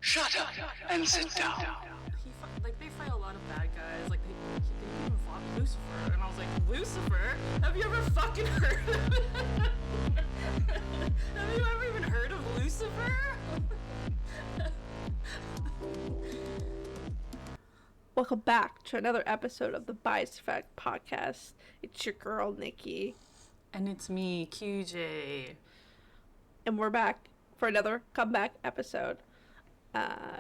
Shut up and sit down. They fight a lot of bad guys. Like they even fought Lucifer, and I was like, Lucifer? Have you ever fucking heard of it? Have you ever even heard of Lucifer? Welcome back to another episode of the Bias Effect podcast. It's your girl Nikki, and it's me, QJ, and we're back for another comeback episode.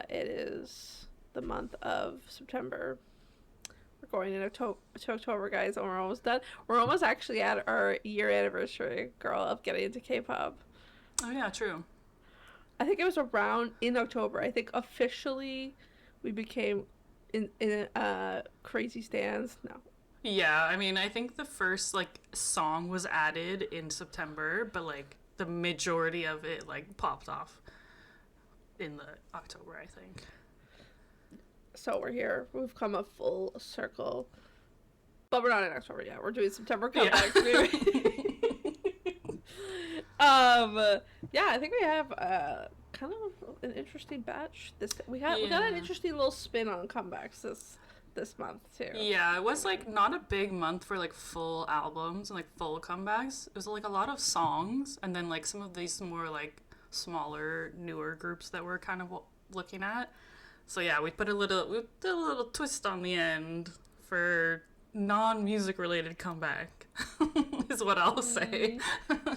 It is the month of September. We're going into October, guys, and we're almost done. We're almost actually at our year anniversary, girl, of getting into K-pop. Oh yeah, true. I think it was around in October. I think officially we became in crazy stands. No. Yeah, I mean, I think the first song was added in September, but the majority of it popped off in the October, I think. So we're here. We've come a full circle. But we're not in October yet. We're doing September comebacks. Yeah, I think we have kind of an interesting batch. We got an interesting little spin on comebacks this month too. Yeah, it was not a big month for full albums and full comebacks. It was a lot of songs, and then some of these more smaller, newer groups that we're kind of looking at. So yeah, we did a little twist on the end for non-music related comeback is what I'll say.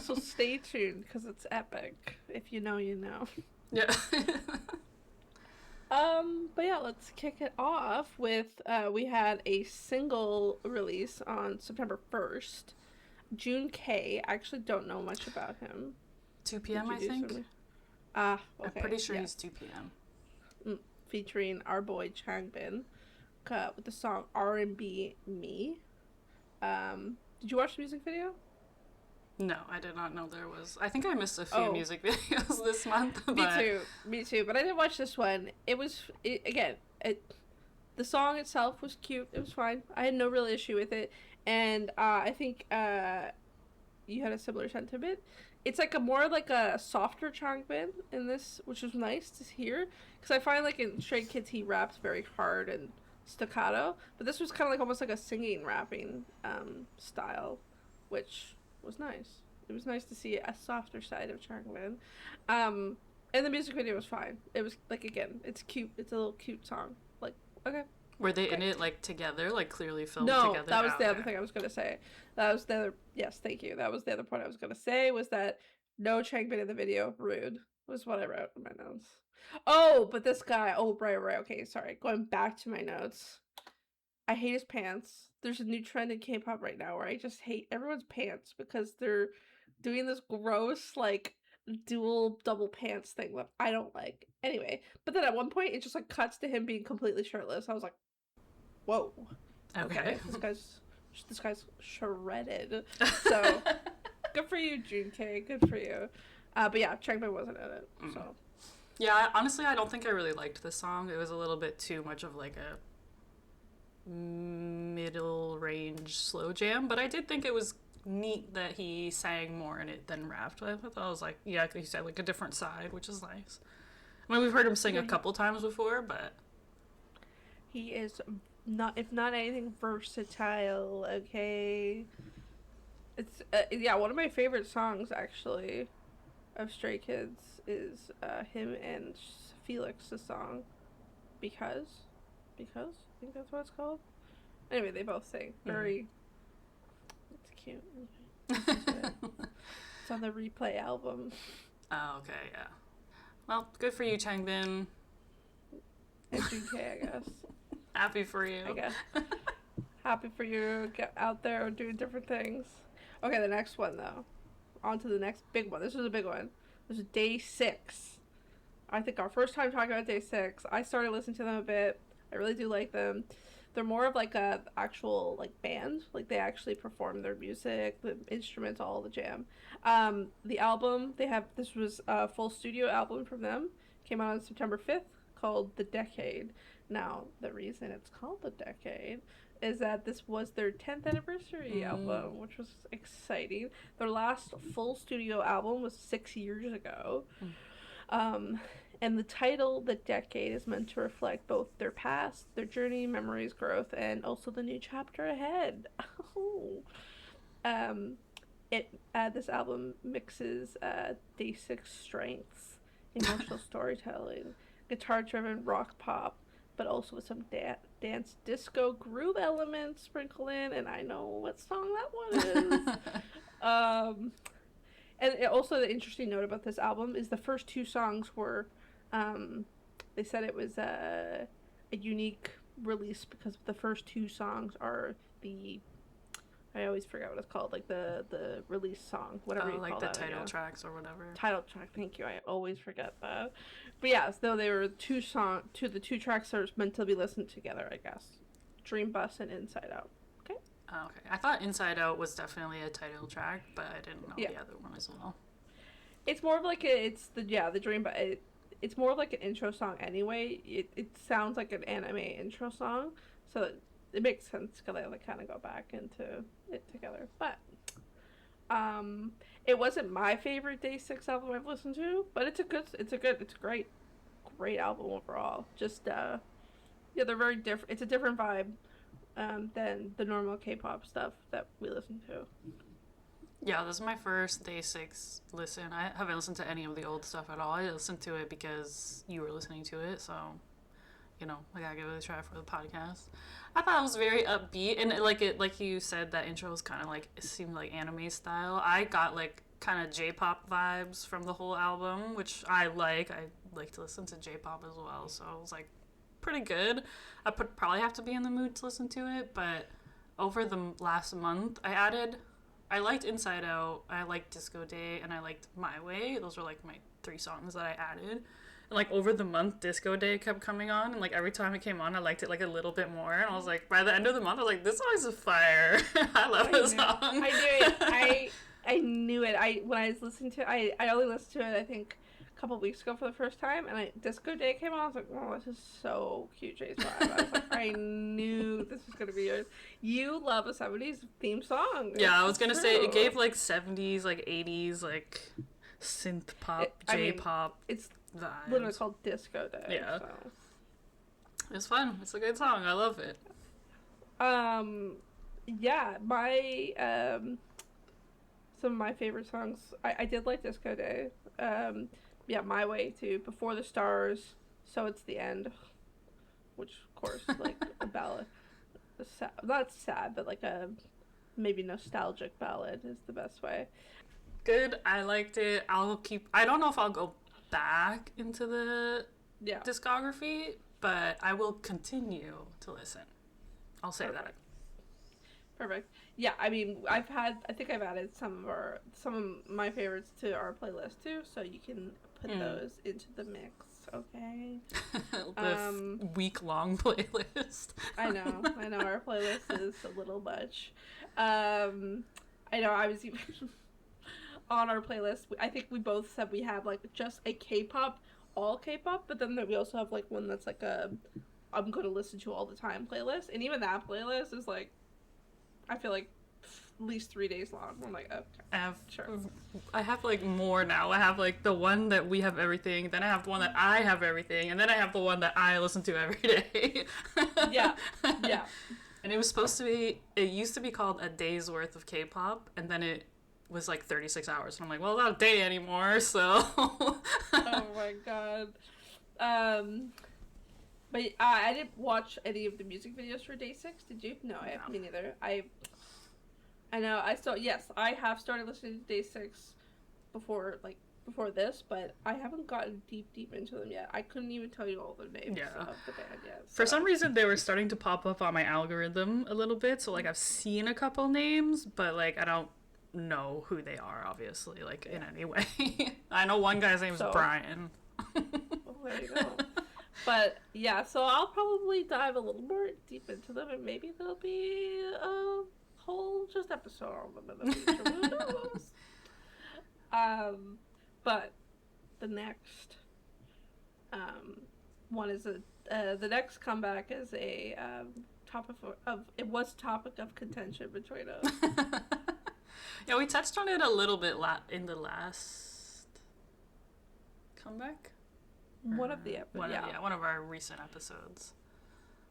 So stay tuned because it's epic. If you know, you know. Yeah. But yeah, let's kick it off with we had a single release on September 1st. JUN K. I actually don't know much about him. 2 p.m. I think. Okay. I'm pretty sure he's 2 p.m. Featuring our boy Changbin with the song R&B Me. Did you watch the music video? No, I did not know there was. I think I missed a few music videos this month. But... Me too. But I did watch this one. The song itself was cute. It was fine. I had no real issue with it. And I think you had a similar sentiment. It's more a softer Changbin in this, which was nice to hear. Because I find in Stray Kids he raps very hard and staccato. But this was kind of almost a singing rapping style, which was nice. It was nice to see a softer side of Changbin. And the music video was fine. It was again, it's cute. It's a little cute song. Okay. Were they in it together, clearly filmed together? No, that was the other thing I was gonna say. That was the other. Yes, thank you. That was the other point I was gonna say, was that no Changbin in the video. Rude was what I wrote in my notes. Oh, but this guy. Oh, right. Okay, sorry. Going back to my notes. I hate his pants. There's a new trend in K-pop right now where I just hate everyone's pants because they're doing this gross dual double pants thing that I don't like. Anyway, but then at one point it just cuts to him being completely shirtless. I was like, whoa. Okay. This guy's shredded. So good for you, JUN K. Good for you. But yeah, Changbin wasn't in it. So yeah, honestly, I don't think I really liked this song. It was a little bit too much of a middle range slow jam, but I did think it was neat that he sang more in it than rapped. I thought it was yeah, like you said, a different side, which is nice. I mean, we've heard him sing a couple times before, but he is not, if not anything, versatile. Okay, it's one of my favorite songs actually of Stray Kids is him and Felix's song because I think that's what it's called. Anyway, they both sing very. It's cute. It's on the Replay album. Oh, okay, yeah. Well, good for you, Changbin. And JUN K, I guess. Happy for you. I guess. Happy for you. Get out there doing different things. Okay, the next one though. On to the next big one. This was a big one. This was Day 6. I think our first time talking about Day 6. I started listening to them a bit. I really do like them. They're more of a actual band. They actually perform their music, the instruments, all the jam. The album this was a full studio album from them. Came out on September 5th, called The Decade. Now, the reason it's called The Decade is that this was their 10th anniversary album, which was exciting. Their last full studio album was 6 years ago. And the title, The Decade, is meant to reflect both their past, their journey, memories, growth, and also the new chapter ahead. um, this album mixes Day Six strengths, emotional storytelling, guitar-driven rock pop, but also with some dance disco groove elements sprinkled in, and I know what song that one is. And also the interesting note about this album is the first two songs were, they said it was a unique release because the first two songs are I always forget what it's called, like the release song, whatever you like call the that. title tracks or whatever. Title track, thank you. I always forget that. But yeah, so they were the two tracks that are meant to be listened together, I guess. Dream Bus and Inside Out. Okay. Oh, okay. I thought Inside Out was definitely a title track, but I didn't know the other one as well. It's more of like the Dream Bus. It's more of like an intro song anyway. It sounds like an anime intro song, so it makes sense because they like kind of go back into it together. But it wasn't my favorite Day Six album I've listened to, but it's a great album overall. Just they're very different. It's a different vibe than the normal K-pop stuff that we listen to. Yeah, this is my first Day Six listen. I haven't listened to any of the old stuff at all. I listened to it because you were listening to it, so I gotta give it a try for the podcast. I thought it was very upbeat, and like you said, that intro was kind of like, it seemed like anime style. I got like kind of J-pop vibes from the whole album, which I like. I like to listen to J-pop as well, so it was like pretty good. I probably have to be in the mood to listen to it, but over the last month, I liked Inside Out, I liked Disco Day, and I liked My Way. Those were like my 3 songs that I added. And like over the month, Disco Day kept coming on, and like every time it came on, I liked it like a little bit more. And I was like, by the end of the month, I was like, this song's a fire. I love this song. I knew it. I knew it. When I was listening to it, I only listened to it I think a couple weeks ago for the first time, and Disco Day came on. I was like, oh, this is so QJ's vibe. I was like, I knew this was gonna be yours. You love a 70s theme song. Yeah, I was gonna say it gave like 70s, like 80s, like synth pop, J-pop. It's vibes. Literally called Disco Day. Yeah. So. It's fun. It's a good song. I love it. Yeah, my some of my favorite songs. I did like Disco Day. Yeah, My Way too. Before the Stars, So It's the End, which of course like a ballad, not sad, but like a maybe nostalgic ballad is the best way. Good. I liked it. I don't know if I'll go back into the discography, but I will continue to listen. I'll say that. Perfect. Yeah, I mean, I think I've added some of my favorites to our playlist too, so you can put those into the mix, okay? The week-long playlist. I know, our playlist is a little much. I know, I was even on our playlist, I think we both said we have like just a K-pop, all K-pop, but then we also have like one that's like I'm going to listen to all the time playlist, and even that playlist is like, I feel like at least 3 days long. I'm like, okay, I have like more now. I have like the one that we have everything, then I have the one that I have everything, and then I have the one that I listen to every day. Yeah. And it used to be called A Day's Worth of K-pop, and then it was like 36 hours. And I'm like, well, not a day anymore, so. Oh my god. But I didn't watch any of the music videos for Day 6. Did you? No, me neither. I know. I have started listening to Day 6 before this, but I haven't gotten deep into them yet. I couldn't even tell you all the names of the band yet. So. For some reason, they were starting to pop up on my algorithm a little bit, so like I've seen a couple names, but like I don't know who they are, obviously, like in any way. I know one guy's name is Brian. Well, there you go. But yeah, so I'll probably dive a little more deep into them, and maybe there'll be a whole just episode on them in the future. Who knows? But the next one is the next comeback is a topic of contention between us. Yeah, we touched on it a little bit in the last comeback. One of the one of our recent episodes.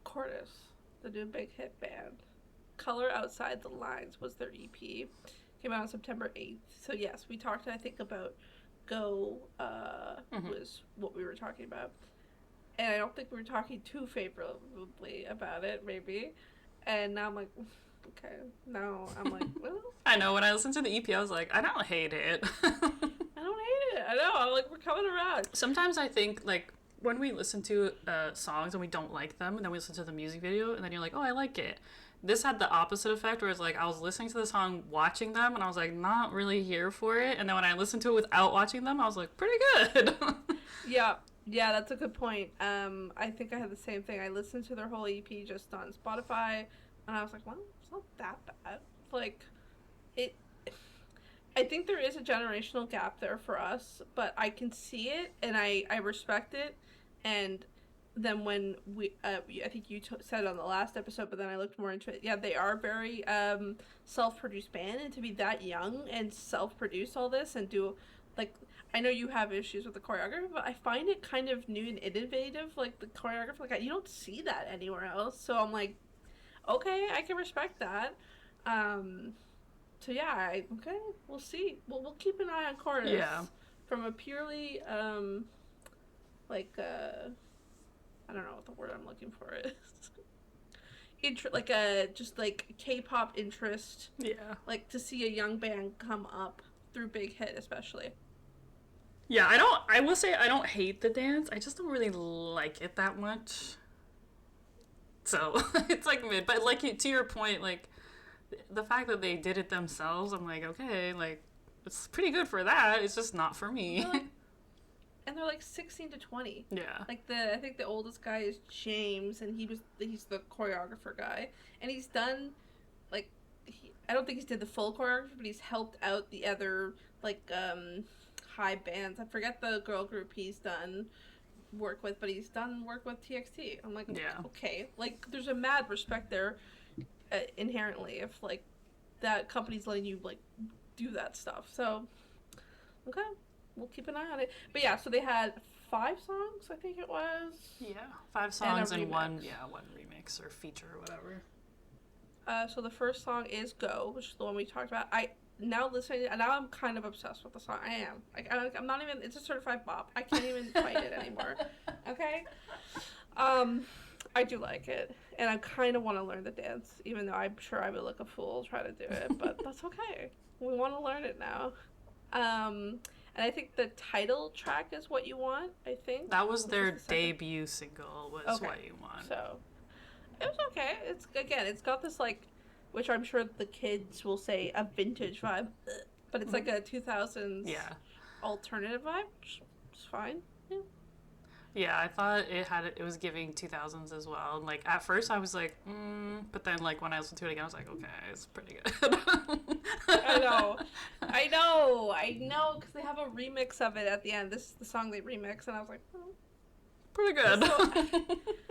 Cortis, the new big hit band. Color Outside the Lines was their EP. Came out on September 8th. So yes, we talked, I think, about Go was what we were talking about. And I don't think we were talking too favorably about it, maybe. And now I'm like, okay. Now I'm like, well. I know, when I listened to the EP, I was like, I don't hate it. I don't hate it. I know. I'm like, we're coming around. Sometimes I think, like, when we listen to songs and we don't like them, and then we listen to the music video, and then you're like, oh, I like it. This had the opposite effect, where it's like, I was listening to the song, watching them, and I was like, not really here for it. And then when I listened to it without watching them, I was like, pretty good. Yeah, that's a good point. I think I had the same thing. I listened to their whole EP just on Spotify, and I was like, well, it's not that bad. Like, I think there is a generational gap there for us, but I can see it, and I respect it. And then when I think you said on the last episode, but then I looked more into it. Yeah, they are very self-produced band, and to be that young and self-produce all this and do, like, I know you have issues with the choreography, but I find it kind of new and innovative. Like, the choreography, like, you don't see that anywhere else. So I'm like, okay, I can respect that. So yeah, okay, we'll see. We'll keep an eye on Cortis. Yeah. From a purely I don't know what the word I'm looking for is. Just like K-pop interest. Yeah. Like, to see a young band come up through Big Hit, especially. Yeah, I will say I don't hate the dance. I just don't really like it that much. So, it's like mid. But like, to your point, like, the fact that they did it themselves, I'm like, okay, like, it's pretty good for that. It's just not for me. And they're like 16 to 20. Yeah. Like, I think the oldest guy is James, and he's the choreographer guy. And he's done, like, I don't think he's did the full choreography, but he's helped out the other, like, high bands. I forget the girl group he's done work with, but he's done work with TXT. I'm like, yeah. Okay. Like, there's a mad respect there inherently if, like, that company's letting you, like, do that stuff. So, okay. We'll keep an eye on it. But yeah, so they had 5 songs, I think it was. Yeah, 5 songs and one remix or feature or whatever. So the first song is Go, which is the one we talked about. Now I'm kind of obsessed with the song. I am. I'm not even, it's a certified bop. I can't even fight it anymore. Okay? I do like it. And I kind of want to learn the dance, even though I'm sure I would look a fool trying to do it. But that's okay. We want to learn it now. And I think the title track is What You Want, I think. That was their debut single, was okay. What You Want. So, it was okay. It's got this, like, which I'm sure the kids will say a vintage vibe, but it's like a 2000s alternative vibe, which is fine. Yeah. Yeah, I thought it was giving 2000s as well. And, like, at first I was like, but then, like, when I listened to it again, I was like, okay, it's pretty good. I know, because they have a remix of it at the end. This is the song they remix, and I was like, oh. Pretty good. So,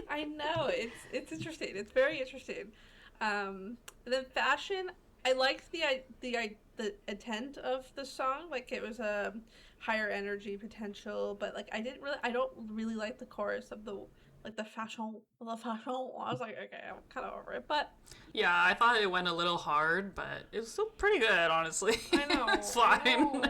I know, it's interesting. It's very interesting. Then fashion, I liked the intent of the song. Like, it was a higher energy potential, but like I don't really like the chorus of the fashion. I was like, okay, I'm kind of over it, but yeah, I thought it went a little hard, but it was still pretty good, honestly. I know. It's fine.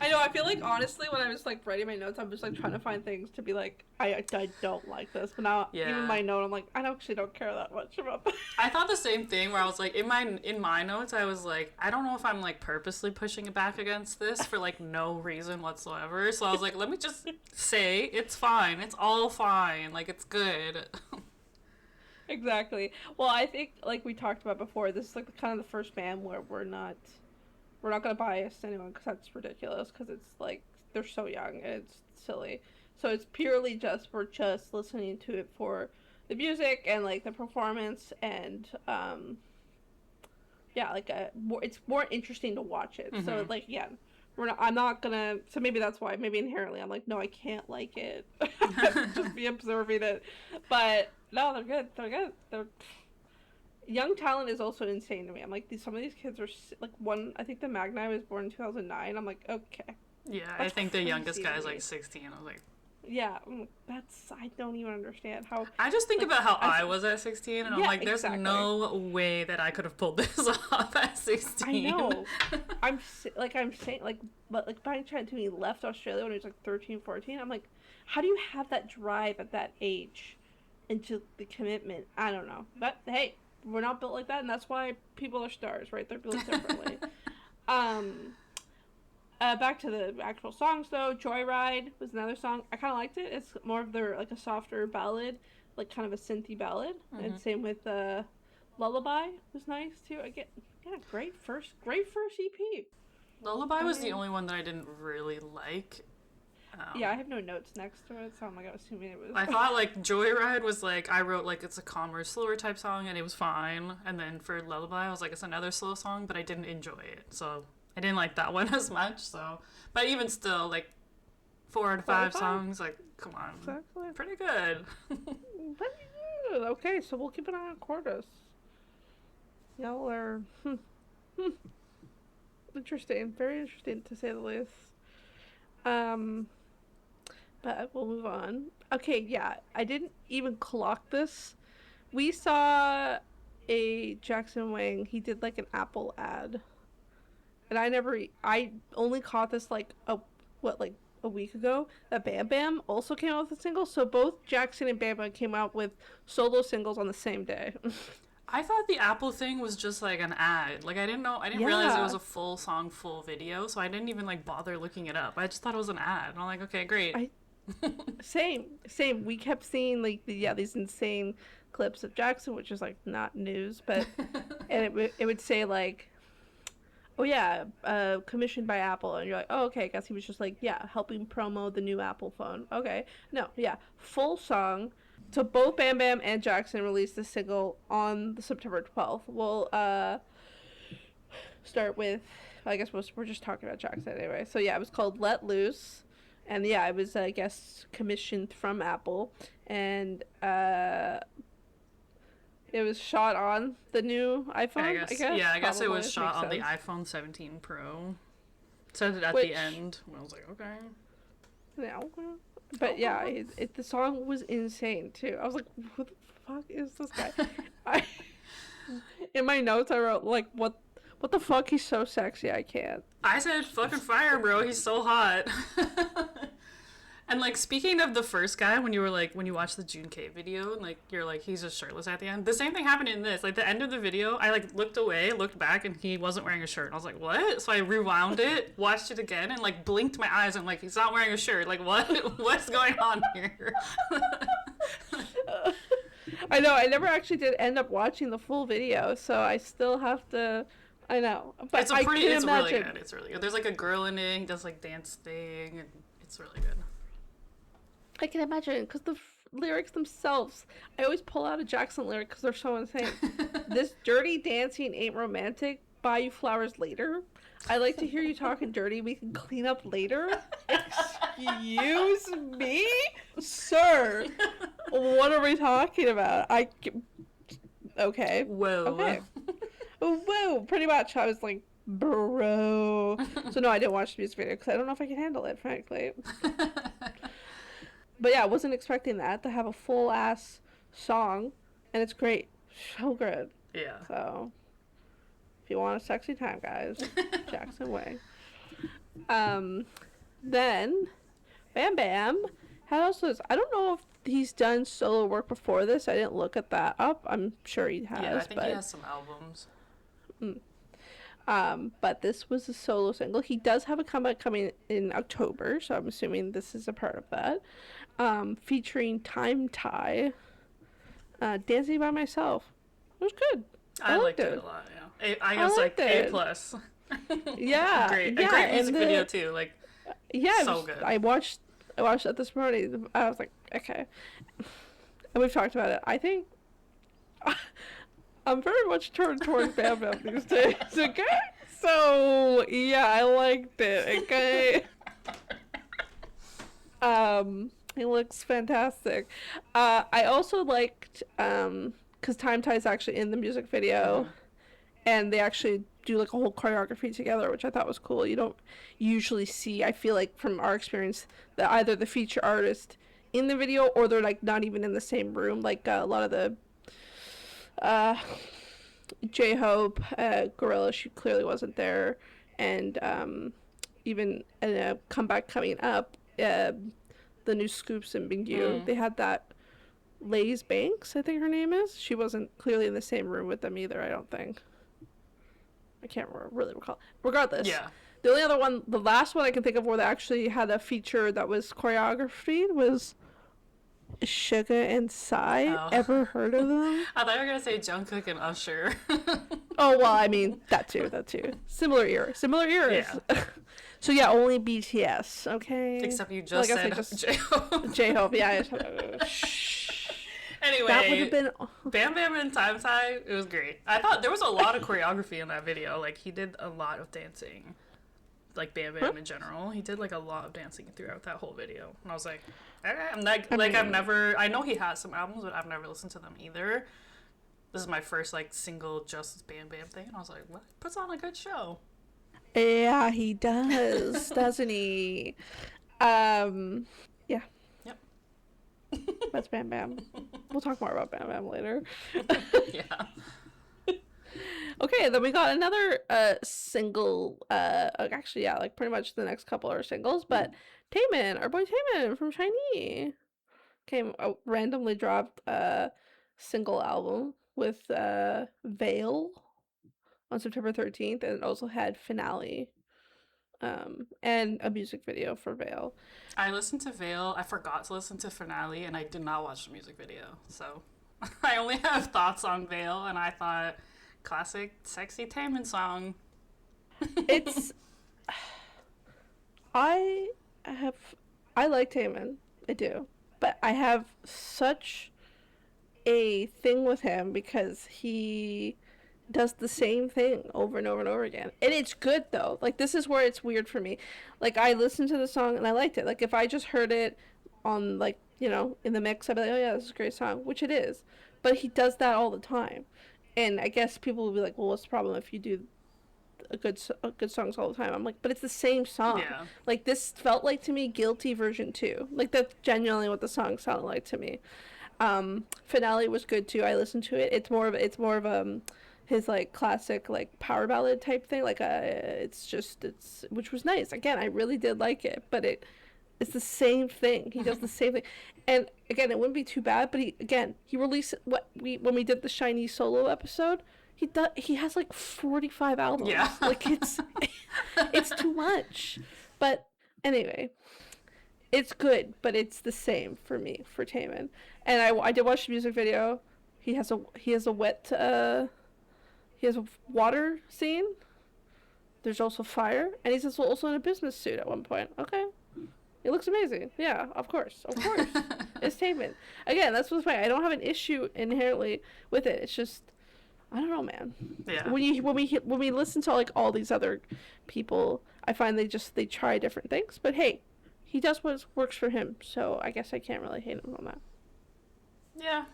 I know. I feel like, honestly, when I was like writing my notes, I'm just like trying to find things to be like, I don't like this, but now even my note, I'm like, I actually don't care that much about that. I thought the same thing, where I was like, in my notes, I was like, I don't know if I'm like purposely pushing it back against this for like no reason whatsoever. So I was like, let me just say it's fine. It's all fine. Like, it's good. Exactly. Well, I think, like we talked about before, this is like kind of the first band where we're not gonna bias anyone, because that's ridiculous, because it's like they're so young and it's silly. So it's purely we're just listening to it for the music and like the performance, and it's more interesting to watch it. Mm-hmm. So like, yeah, I'm not gonna, so maybe that's why, maybe inherently I'm like, no, I can't like it. Just be observing it. But no, they're good. Young talent is also insane to me. I'm like, some of these kids are like, I think the Magni was born in 2009. I'm like, okay. Yeah, I think the youngest guy is like 16. I was like, Yeah, I don't even understand how. I just think like, about how I was at 16, and I'm Yeah, like, there's exactly. no way that I could have pulled this off at 16. I know. I'm saying, like, but like Brian Trent to me left Australia when he was like 13, 14. I'm like, how do you have that drive at that age into the commitment? I don't know. But hey, we're not built like that, and that's why people are stars, right? They're built differently. um, Back to the actual songs though. Joyride was another song. I kind of liked it. It's more of their like a softer ballad, like kind of a synthy ballad. Mm-hmm. And same with Lullaby was nice too. Again, yeah, great first EP. Lullaby was the only one that I didn't really like. Yeah, I have no notes next to it, so I'm like assuming it was. I thought like Joyride was like, I wrote like it's a calmer, slower type song, and it was fine. And then for Lullaby, I was like, it's another slow song, but I didn't enjoy it, so I didn't like that one as much. So, but even still, like 4 out of 5 songs, like come on, exactly. Pretty good. Pretty good. Okay, so we'll keep an eye on Cortis. Y'all are interesting, very interesting to say the least. But we'll move on. Okay, yeah, I didn't even clock this. We saw a Jackson Wang. He did like an Apple ad, and I only caught this like a week ago that BamBam also came out with a single. So both Jackson and BamBam came out with solo singles on the same day. I thought the Apple thing was just like an ad. Like I didn't realize it was a full song, full video, so I didn't even like bother looking it up. I just thought it was an ad. And I'm like, okay, great. Same. We kept seeing like these insane clips of Jackson, which is like not news, but and it would say like, oh yeah, commissioned by Apple, and you're like, oh okay, I guess he was just like helping promo the new Apple phone. Okay, no, full song. So both BamBam and Jackson released the single on the September 12th. We'll start with, I guess we're just talking about Jackson anyway. So yeah, it was called Let Loose. And yeah, it was, I guess, commissioned from Apple. And it was shot on the new iPhone, I guess. Yeah, I guess it Probably. was shot on the iPhone 17 Pro. Said it at the end. I was like, okay. Yeah, but yeah, the song was insane too. I was like, "Who the fuck is this guy?" In my notes, I wrote like, "What the fuck? He's so sexy. I can't." I said, "Fucking fire, bro. He's so hot." And like speaking of the first guy, when you watched the JUN K video, and like you're like he's just shirtless at the end. The same thing happened in this. Like the end of the video, I like looked away, looked back, and he wasn't wearing a shirt. And I was like, what? So I rewound it, watched it again, and like blinked my eyes. And like he's not wearing a shirt. Like what? What's going on here? I know. I never actually did end up watching the full video, so I still have to. I know, but it's really good. It's really good. There's like a girl in it. He does like dance thing, and it's really good. I can imagine, because the lyrics themselves, I always pull out a Jackson lyric because they're so insane. This dirty dancing ain't romantic. Buy you flowers later. I like to hear you talking dirty. We can clean up later. Excuse me, sir. What are we talking about? Okay. Whoa. Okay. Whoa. Pretty much. I was like, bro. So no, I didn't watch the music video because I don't know if I can handle it, frankly. But yeah, I wasn't expecting that, to have a full ass song, and it's great. So good. Yeah. So, if you want a sexy time, guys, Jackson Wang. Then, BamBam had also, I don't know if he's done solo work before this. I didn't look at that up. I'm sure he has. Yeah, I think he has some albums. But this was a solo single. He does have a comeback coming in October, so I'm assuming this is a part of that. Featuring Time Tie, Dancing by Myself. It was good. I liked it a lot, yeah. I guess like A+. Yeah. Great. A great music video too, like so good. I watched it this morning. I was like, okay. And we've talked about it. I think I'm very much turned towards BamBam these days, okay? So, yeah, I liked it, okay? He looks fantastic. I also liked, because Time Tie is actually in the music video, and they actually do like a whole choreography together, which I thought was cool. You don't usually see, I feel like from our experience, that either the feature artist in the video or they're like not even in the same room. Like a lot of the J-Hope, Gorilla, she clearly wasn't there, and even in a comeback coming up, the new Scoops and Bingyu, they had that Lays Banks, I think her name is. She wasn't clearly in the same room with them either, I don't think. I can't really recall. Regardless, Yeah. the only other one, the last one I can think of where they actually had a feature that was choreographed was Suga and Psy. Oh. Ever heard of them? I thought you were gonna say Jungkook and Usher. Oh, well, I mean, that too. Similar eras. Yeah. So yeah, only BTS, okay? Except you just said J-Hope. J-Hope, yeah. Anyway, That would have been... BamBam and Time Time, it was great. I thought there was a lot of choreography in that video. Like, he did a lot of dancing. Like, BamBam in general. He did, like, a lot of dancing throughout that whole video. And I was like, okay. I've never... I know he has some albums, but I've never listened to them either. This is my first, like, single just BamBam thing. And I was like, what? Puts on a good show. Yeah, he does, doesn't he? Yeah. Yep. That's BamBam. We'll talk more about BamBam later. Yeah. Okay, then we got another single. Actually, yeah, like pretty much the next couple are singles. But Taemin, our boy Taemin from SHINee, randomly dropped a single album with Veil on September 13th, and it also had Finale, and a music video for Veil. I listened to Veil. I forgot to listen to Finale, and I did not watch the music video. So I only have thoughts on Veil, and I thought, classic sexy Taemin song. It's... I like Taemin. I do. But I have such a thing with him because he does the same thing over and over and over again. And it's good, though. Like, this is where it's weird for me. Like, I listened to the song and I liked it. Like, if I just heard it on, like, you know, in the mix, I'd be like, oh yeah, this is a great song, which it is. But he does that all the time. And I guess people will be like, well, what's the problem if you do good songs all the time? I'm like, but it's the same song. Yeah. Like, this felt like to me Guilty version 2. Like, that's genuinely what the song sounded like to me. Finale was good too. I listened to it. It's more of his like classic like power ballad type thing. Like it's which was nice. Again, I really did like it, but it's the same thing. He does the same thing, and again, it wouldn't be too bad. But he released when we did the SHINee solo episode. He has like 45 albums. Yeah. Like it's too much. But anyway, it's good, but it's the same for me for Taemin. And I did watch the music video. He has a water scene. There's also fire, and he's also in a business suit at one point. Okay. It looks amazing. Yeah, of course. It's Taemin. Again, that's what's funny. I don't have an issue inherently with it. It's just, I don't know, man. Yeah. When we listen to like all these other people, I find they try different things. But hey, he does what works for him, so I guess I can't really hate him on that. Yeah.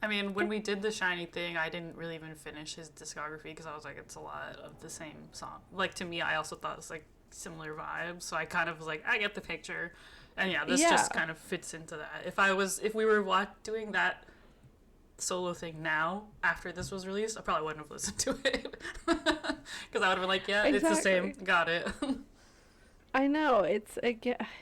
I mean, when we did the SHINee thing, I didn't really even finish his discography because I was like, it's a lot of the same song. Like, to me, I also thought it was like similar vibes, so I kind of was like, I get the picture. And yeah, this just kind of fits into that. If we were doing that solo thing now, after this was released, I probably wouldn't have listened to it. Because I would have been like, yeah, It's the same. Got it. I know,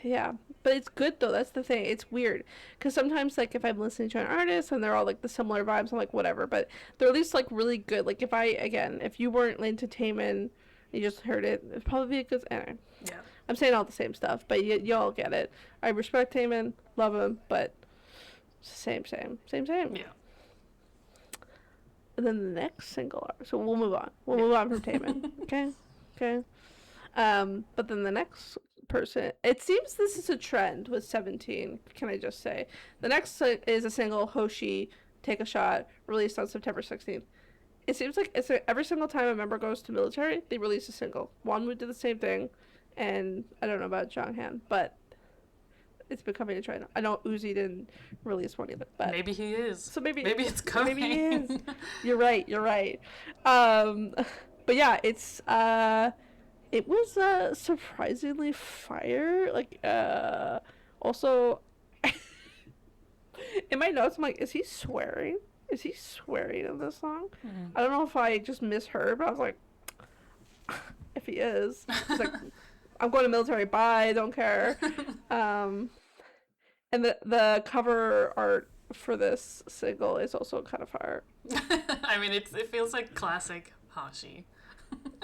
yeah, but it's good though. That's the thing. It's weird because sometimes, like, if I'm listening to an artist and they're all like the similar vibes, I'm like, whatever. But they're at least like really good. Like, if you weren't into Taemin, you just heard it, it'd probably be a good. Anyway, yeah, I'm saying all the same stuff, but y'all get it. I respect Taemin, love him, but same. yeah. And then the next single, so we'll move on. We'll move on from Taemin. Okay. But then the next person, it seems this is a trend with 17, can I just say. The next is a single, Hoshi, Take a Shot, released on September 16th. It seems like every single time a member goes to military, they release a single. Wanwoo did the same thing, and I don't know about Jonghan, but it's becoming a trend. I know Uzi didn't release one either, but maybe he is. So maybe it's coming. Maybe he is. You're right. But yeah, it was surprisingly fire. Like also in my notes I'm like, is he swearing? Is he swearing in this song? I don't know if I just misheard, but I was like, if he is, he's like, I'm going to military, bye, don't care. And the cover art for this single is also kind of fire. I mean, it feels like classic Hoshi.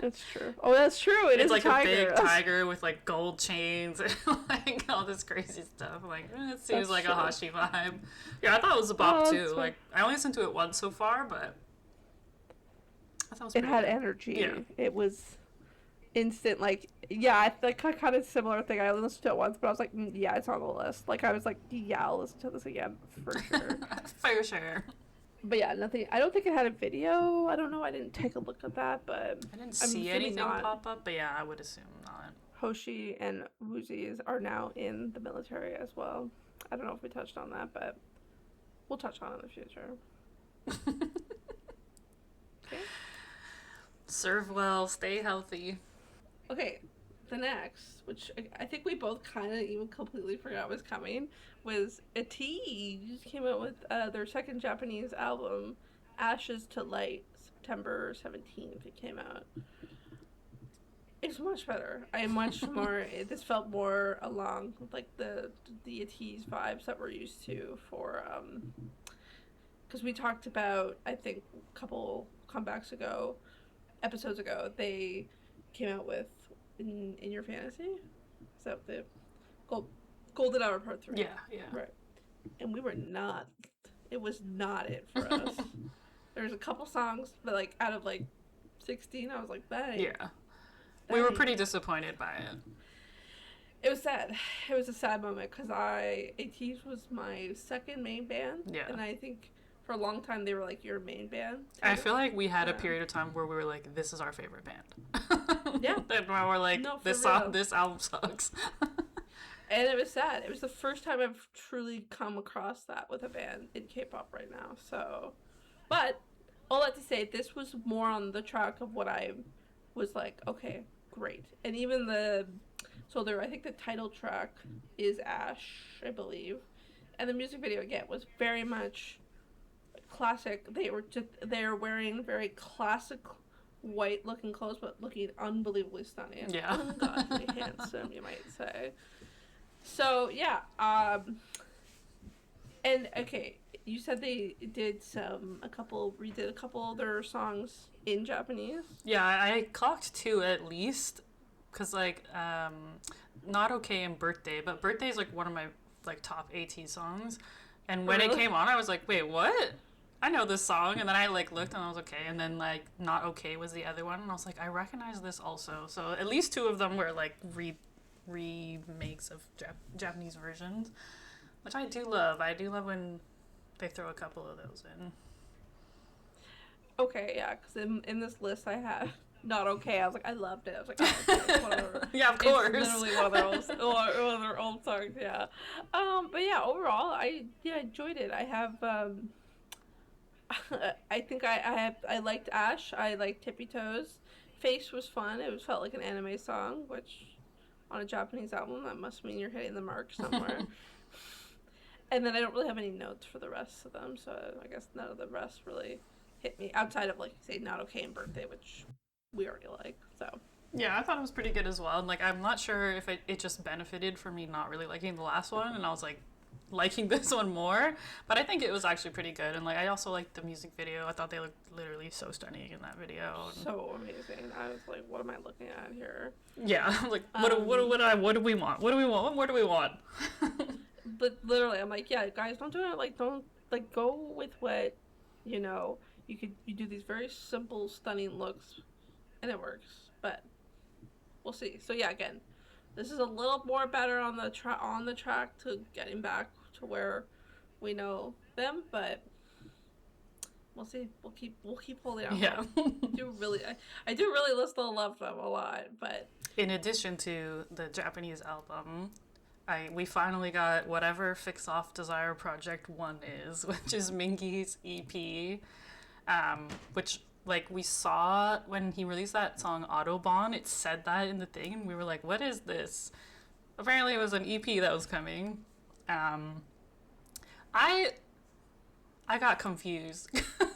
It's true. Oh, that's true. It's like a big tiger with like gold chains and like all this crazy stuff. Like it seems That's like true. a Hoshi vibe. Yeah, I thought it was a bop too. That's Like I only listened to it once so far, but I thought it was It pretty had good. energy. Yeah. It was instant. Like, yeah, I like kind of similar thing. I listened to it once, but I was like, yeah, it's on the list. Like, I was like, yeah, I'll listen to this again for sure. For sure. But yeah, nothing. I don't think it had a video. I don't know. I didn't take a look at that, but I didn't I'm see assuming anything not. pop up, but yeah, I would assume not. Hoshi and Woozies are now in the military as well. I don't know if we touched on that, but we'll touch on it in the future. Okay. Serve well, stay healthy. Okay, the next, which I think we both kind of even completely forgot was coming, was Ateez came out with their second Japanese album, Ashes to Light, September 17th. It came out. It's much better. I am much more. This felt more along with like the Ateez vibes that we're used to for because we talked about, I think, a couple comebacks ago, episodes ago, they came out with in Your Fantasy. So the Golden Hour Part 3. Yeah, yeah. Right. And we were not. It was not it for us. There was a couple songs, but like out of like 16, I was like, bang. Yeah. We were pretty disappointed by it. It was sad. It was a sad moment because Ateez was my second main band. Yeah. And I think for a long time they were like your main band. I feel like we had a period of time where we were like, this is our favorite band. Yeah. And we're like, No, for this real. this album sucks. And it was sad. It was the first time I've truly come across that with a band in K-pop right now. So, but all that to say, this was more on the track of what I was like, okay, great. And even I think the title track is Ash, I believe. And the music video, again, was very much classic. They're wearing very classic white looking clothes, but looking unbelievably stunning. Yeah. Ungodly handsome, you might say. So, yeah. And, okay, you said they did redid a couple of their songs in Japanese. Yeah, I clocked 2 at least. Because, like, Not Okay and Birthday. But Birthday is, like, one of my, like, top AT songs. And when it Really? came on, I was like, wait, what? I know this song. And then I, like, looked and I was okay. And then, like, Not Okay was the other one. And I was like, I recognize this also. So at least 2 of them were, like, remakes of Japanese versions. Which I do love. I do love when they throw a couple of those in. Okay, yeah, because in this list I have Not Okay. I was like, I loved it. I was like, oh, okay, whatever. Yeah, of course. It's literally one of their old songs, yeah. But yeah, overall, I enjoyed it. I have, I think I liked Ash. I liked Tippy Toes. Face was fun. It felt like an anime song, which on a Japanese album, that must mean you're hitting the mark somewhere. And then I don't really have any notes for the rest of them, so I guess none of the rest really hit me outside of, like, say, Not Okay and Birthday, which we already like. So Yeah, I thought it was pretty good as well. And, like, I'm not sure if it just benefited from me not really liking the last one, and I was like liking this one more. But I think it was actually pretty good. And, like, I also liked the music video. I thought they looked literally so stunning in that video. And so amazing. I was like, what am I looking at here? yeah, like what do we want? What do we want? What more do we want? But literally, I'm like, yeah, guys, don't do it. Like, don't, like, go with what, you know, you do these very simple, stunning looks, and it works. But we'll see. So yeah, again, this is a little more better on the track to getting back to where we know them, but we'll see. We'll keep holding on. Yeah. I do really love them a lot, but In addition to the Japanese album, we finally got whatever Fix Off Desire Project 1 is, which is Mingy's EP, which like we saw when he released that song Autobahn, it said that in the thing, and we were like, what is this? Apparently it was an EP that was coming. I got confused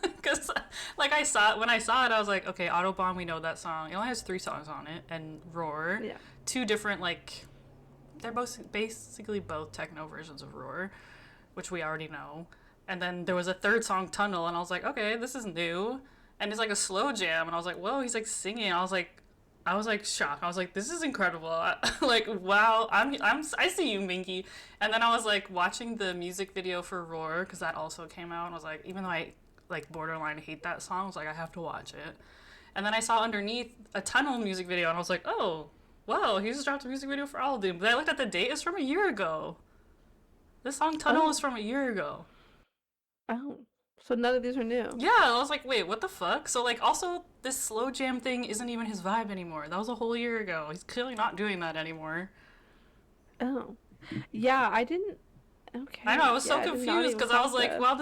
because like when I saw it, I was like, okay, Autobahn, we know that song. It only has 3 songs on it, and Roar, 2 different, like, they're basically both techno versions of Roar, which we already know. And then there was a 3rd song, Tunnel, and I was like, okay, this is new, and it's like a slow jam, and I was like, whoa, he's like singing. I was like shocked. I was like, this is incredible. Like, wow, I see you, Minky. And then I was like watching the music video for Roar, because that also came out, and I was like, even though I like borderline hate that song, I was like, I have to watch it. And then I saw underneath a Tunnel music video, and I was like, oh, wow, he just dropped a music video for all of them. But I looked at the date, it's from a year ago. This song Tunnel is from a year ago. Oh, so none of these are new. Yeah, I was like, wait, what the fuck? So, like, also, this slow jam thing isn't even his vibe anymore. That was a whole year ago. He's clearly not doing that anymore. Oh. Yeah, I didn't... Okay. I know, I was so I did not confused, even because I was think like, that. wow,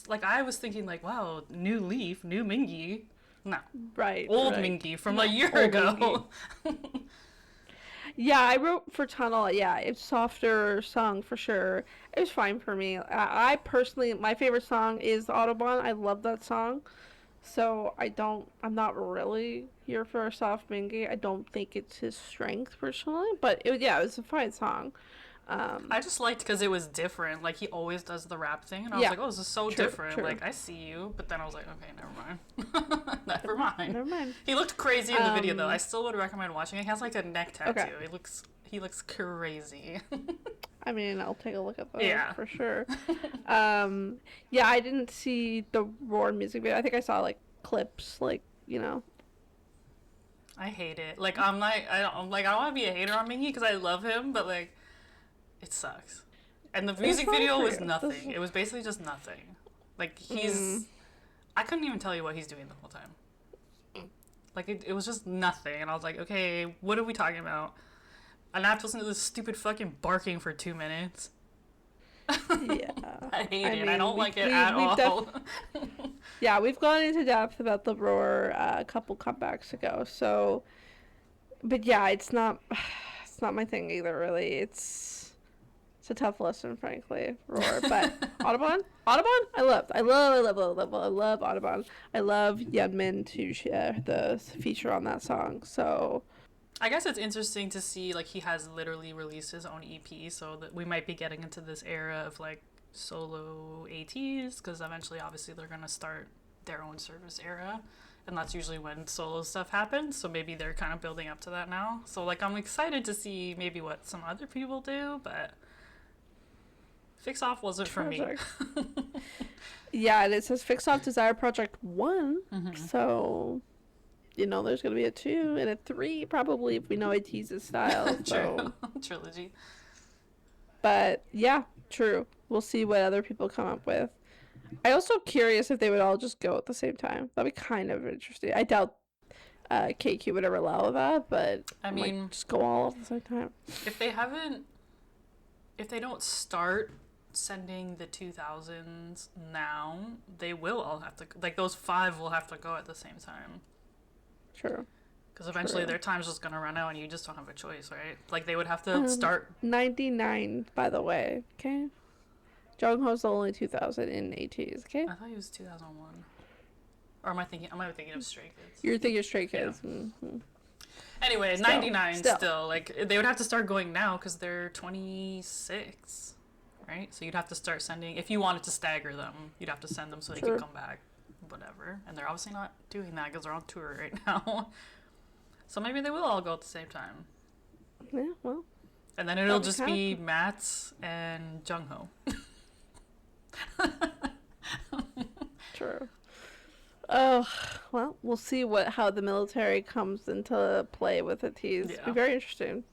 like, I was thinking, like, wow, new leaf, new Mingy. No. Right. Old right. Mingy from a year Old ago. Yeah, I wrote for Tunnel. Yeah, it's softer song for sure. It was fine for me. I personally, my favorite song is Autobahn. I love that song. So I'm not really here for a soft Mingy. I don't think it's his strength personally, but it was a fine song. I just liked because it was different. Like, he always does the rap thing, and I was like, oh, this is so different. True. Like, I see you. But then I was like, okay, never mind. Never mind. Never mind. He looked crazy in the video, though. I still would recommend watching it. He has, like, a neck tattoo. Okay. He looks crazy. I mean, I'll take a look at that for sure. Yeah, I didn't see the Roar music video. I think I saw, like, clips, like, you know. I hate it. Like, I don't want to be a hater on Mingy because I love him, but, like, it sucks. And the music video was nothing. It was basically just nothing. Like, I couldn't even tell you what he's doing the whole time. Like, it was just nothing. And I was like, okay, what are we talking about? And I have to listen to this stupid fucking barking for 2 minutes. Yeah. I hate it. I don't like it at all. Yeah, we've gone into depth about the Roar a couple comebacks ago. So, but yeah, it's not my thing either, really. It's a tough listen, frankly, Roar. But Audubon, I love Audubon. I love Yeonmin to share the feature on that song. So I guess it's interesting to see, like, he has literally released his own EP, so that we might be getting into this era of, like, solo Ateez, because eventually, obviously, they're gonna start their own service era, and that's usually when solo stuff happens, so maybe they're kind of building up to that now. So, like, I'm excited to see maybe what some other people do, but Fix Off wasn't for me. Yeah, and it says Fix Off Desire Project 1, so, you know, there's going to be a 2 and a 3, probably, if we know Ateez's style. So. Trilogy. But, yeah, true. We'll see what other people come up with. I also curious if they would all just go at the same time. That'd be kind of interesting. I doubt KQ would ever allow that, but I mean, like, just go all at the same time. If they don't start sending the 2000s now, they will all have to, like, those 5 will have to go at the same time. True. Because eventually their time's just gonna run out and you just don't have a choice, right? Like, they would have to start 99, by the way. Okay. Jungho's the only 2000 in Ateez. Okay. I thought he was 2001. Or am I thinking of Stray Kids? You're thinking Stray Kids. Yeah. Mm-hmm. Anyway, 99 still. Like, they would have to start going now because they're 26, right? So you'd have to start sending, if you wanted to stagger them, you'd have to send them so they could come back, whatever. And they're obviously not doing that because they're on tour right now. So maybe they will all go at the same time. Yeah, well. And then it'll just be Matt and Jungho. True. Oh, well, we'll see how the military comes into play with Ateez. Yeah. It'll be very interesting.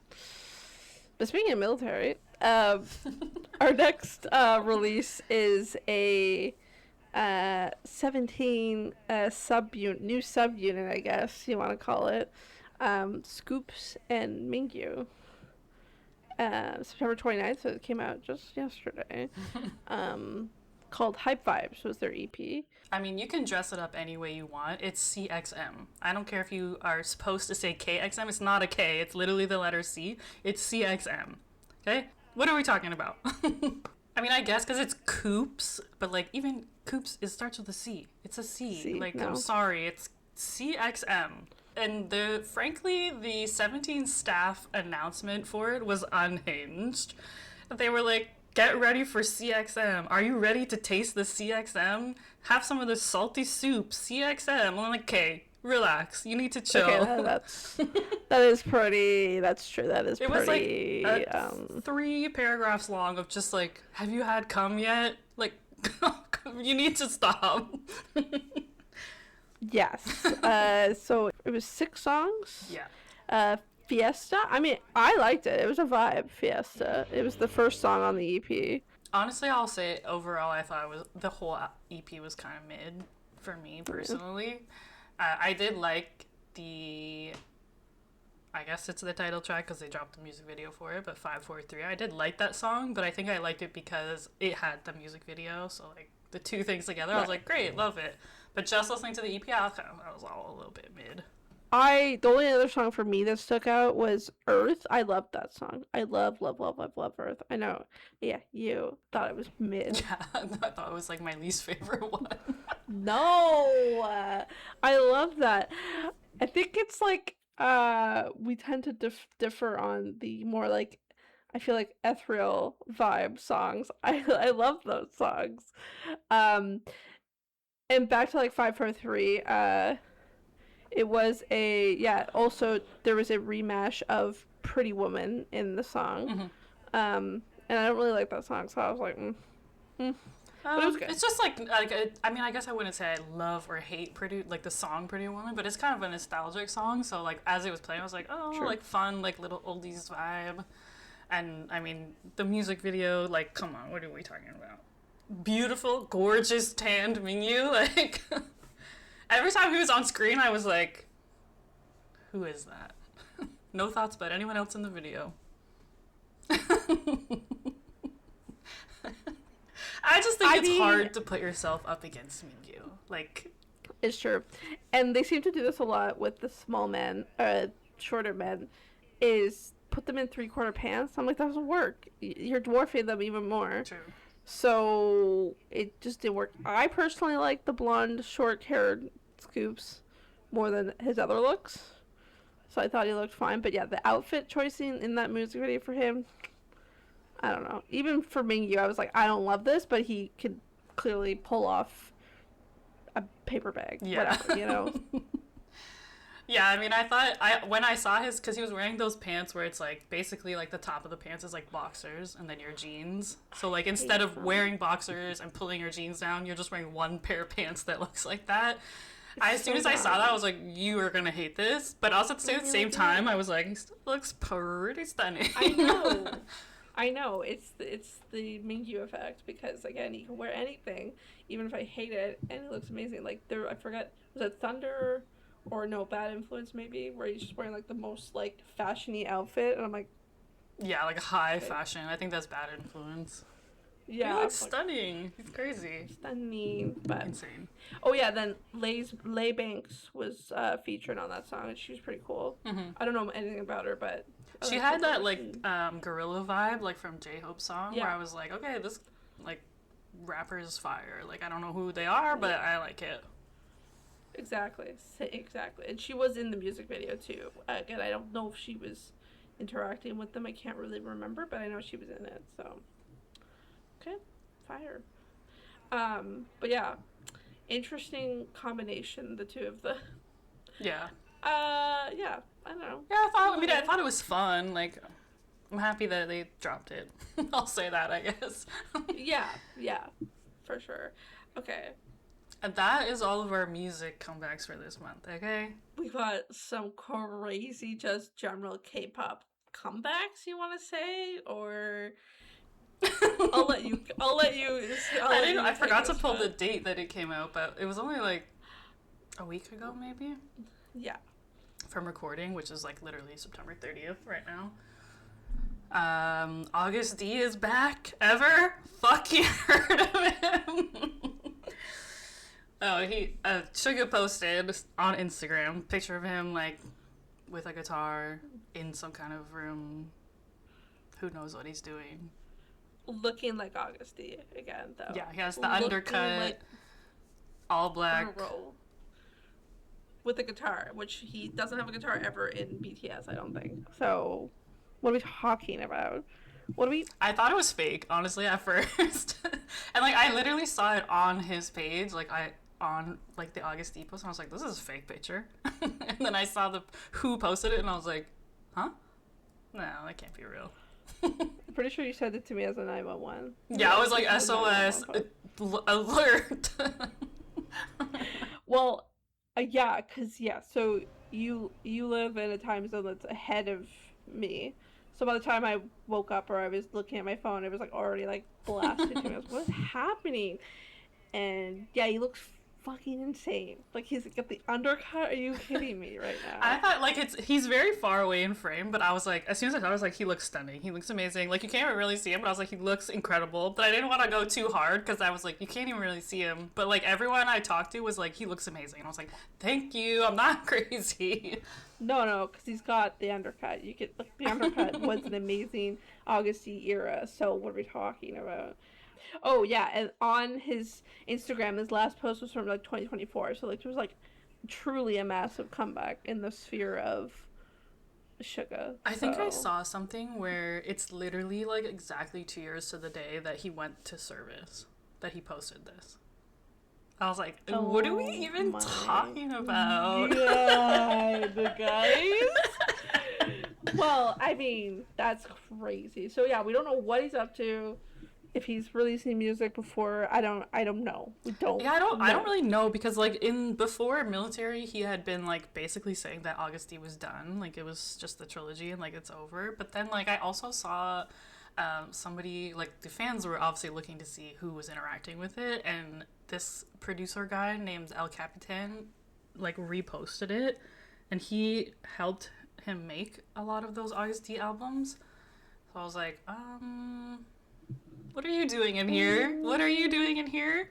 But speaking of military, our next release is a 17 new subunit, I guess you want to call it. Scoops and Mingyu. September 29th, so it came out just yesterday. called Hype Vibes was their EP. I mean, you can dress it up any way you want. It's CXM. I don't care if you are supposed to say KXM. It's not a K. It's literally the letter C. It's CXM. Okay? What are we talking about? I mean, I guess because it's Coops, but like even Coops, it starts with a C. It's a C. I'm sorry. It's CXM. And frankly, the 17 staff announcement for it was unhinged. They were like, get ready for CXM. Are you ready to taste the CXM? Have some of the salty soup, CXM. I'm like, okay, relax. You need to chill. Okay, that is pretty. That's true. That is it pretty. It was like 3 paragraphs long of just like, have you had cum yet? Like, you need to stop. Yes. So it was 6 songs. Yeah. Fiesta. I mean, I liked it. It was a vibe. Fiesta. It was the first song on the EP. Honestly, I'll say overall, I thought the whole EP was kind of mid for me personally. I did like I guess it's the title track because they dropped the music video for it, but 543. I did like that song, but I think I liked it because it had the music video. So like the two things together, I was like, great, love it. But just listening to the EP, I was all a little bit mid. The only other song for me that stuck out was Earth. I loved that song. I love Earth. I know. Yeah, you thought it was mid. Yeah, I thought it was like my least favorite one. No, I love that. I think it's like we tend to differ on the more like, I feel like ethereal vibe songs. I love those songs. And back to like 543. It was also there was a rematch of Pretty Woman in the song. Mm-hmm. And I don't really like that song, so I was like, but it was good. It's just like I mean, I guess I wouldn't say I love or hate the song Pretty Woman, but it's kind of a nostalgic song, so like as it was playing I was like, oh, sure. Like fun, like little oldies vibe. And I mean, the music video, like, come on, what are we talking about? Beautiful, gorgeous, tanned Mingyu, like every time he was on screen, I was like, who is that? No thoughts about anyone else in the video. I just think it's hard to put yourself up against Mingyu. Like, it's true. And they seem to do this a lot with the small men, shorter men, is put them in 3/4 pants. I'm like, that doesn't work. You're dwarfing them even more. True. So it just didn't work. I personally like the blonde, short-haired Scoops more than his other looks. So I thought he looked fine. But yeah, the outfit choicing in that music video for him, I don't know. Even for Mingyu, I was like, I don't love this, but he could clearly pull off a paper bag. Yeah. Whatever, you know? Yeah, I mean, when I saw because he was wearing those pants where it's like, basically like the top of the pants is like boxers and then your jeans. So like instead of wearing boxers and pulling your jeans down, you're just wearing one pair of pants that looks like that. As soon as I saw that, I was like, you are going to hate this. But also at the same time, I was like, he still looks pretty stunning. I know. It's the Mingyu effect because, again, he can wear anything, even if I hate it, and it looks amazing. Like, I forget, was it Thunder or no, Bad Influence maybe, where he's just wearing, like, the most, like, fashion-y outfit, and I'm like... Yeah, like, high fashion. I think that's Bad Influence. Yeah. He looks stunning. He's crazy. Stunning, but... Insane. Oh, yeah, then Lay Banks was featured on that song, and she was pretty cool. Mm-hmm. I don't know anything about her, but... She had that, like, gorilla vibe, like, from J-Hope's song, where I was like, okay, this, like, rapper is fire. Like, I don't know who they are, but I like it. Exactly. And she was in the music video, too. Again, I don't know if she was interacting with them. I can't really remember, but I know she was in it, so... Okay, fire. But yeah, interesting combination, the two of the... Yeah. Yeah, I don't know. Yeah, I thought it was fun. Like, I'm happy that they dropped it. I'll say that, I guess. Yeah, for sure. Okay. And that is all of our music comebacks for this month, okay? We got some crazy, just general K-pop comebacks, you want to say? Or... I'll let you. I forgot to pull the date that it came out, but it was only like a week ago, maybe. Yeah. From recording, which is like literally September 30th right now. August D is back. Ever? Fuck, you heard of him? Oh, Suga posted on Instagram picture of him like with a guitar in some kind of room. Who knows what he's doing? Looking like Augusty again, though. Yeah, he has the undercut, like all black. With a guitar, which he doesn't have a guitar ever in BTS, I don't think. So, what are we talking about? I thought it was fake, honestly, at first. And like I literally saw it on his page, on like the Augusty post, and I was like, this is a fake picture. And then I saw who posted it, and I was like, huh? No, that can't be real. I'm pretty sure you said it to me as a 911. Yeah, I was like, SOS alert. Well, yeah, so you live in a time zone that's ahead of me. So by the time I woke up or I was looking at my phone, it was like already like blasted to me. I was like, what is happening? And yeah, he looks fucking insane. Like he's got the undercut. Are you kidding me right now? I thought like he's very far away in frame, but I was like, as soon as I thought, I was like, he looks stunning. He looks amazing. Like you can't really see him, but I was like, he looks incredible. But I didn't want to go too hard because I was like, you can't even really see him. But like everyone I talked to was like, he looks amazing. And I was like, thank you. I'm not crazy. No, because he's got the undercut. You get like the undercut was an amazing Augusty era. So what are we talking about? Oh yeah, and on his Instagram, his last post was from like 2024. So like it was like truly a massive comeback in the sphere of Suga. I think I saw something where it's literally like exactly 2 years to the day that he went to service that he posted this. I was like, what are we even talking about? God, guys. Well, I mean, that's crazy. So yeah, we don't know what he's up to. If he's releasing music before, I don't know. We don't. Yeah, I don't really know because like before military, he had been like basically saying that Augusty was done, like it was just the trilogy and like it's over. But then like I also saw somebody, like the fans were obviously looking to see who was interacting with it, and this producer guy named El Capitan like reposted it, and he helped him make a lot of those Augusty albums. So I was like, what are you doing in here? What are you doing in here?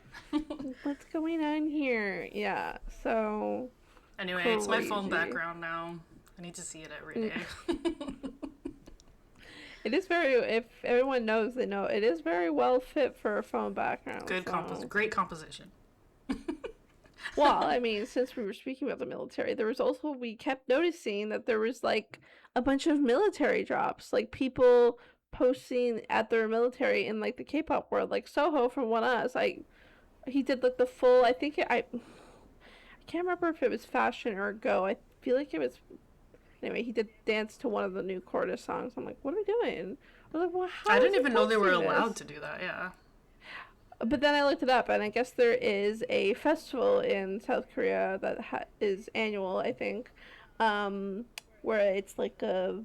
What's going on here? Yeah, so... Anyway, it's my phone background now. I need to see it every day. It is very... If everyone knows, they know. It is very well fit for a phone background. Great composition. Well, I mean, since we were speaking about the military, there was also... We kept noticing that there was, like, a bunch of military drops. Like, people... posting at their military in like the K-pop world, like Soho from One Us. He did like the full. I can't remember if it was Fashion or Go. I feel like it was. Anyway, he did dance to one of the new Cortis songs. I'm like, what are we doing? I was like, well, how? I didn't even know they were allowed to do that. Yeah. But then I looked it up, and I guess there is a festival in South Korea that is annual. I think, where it's like a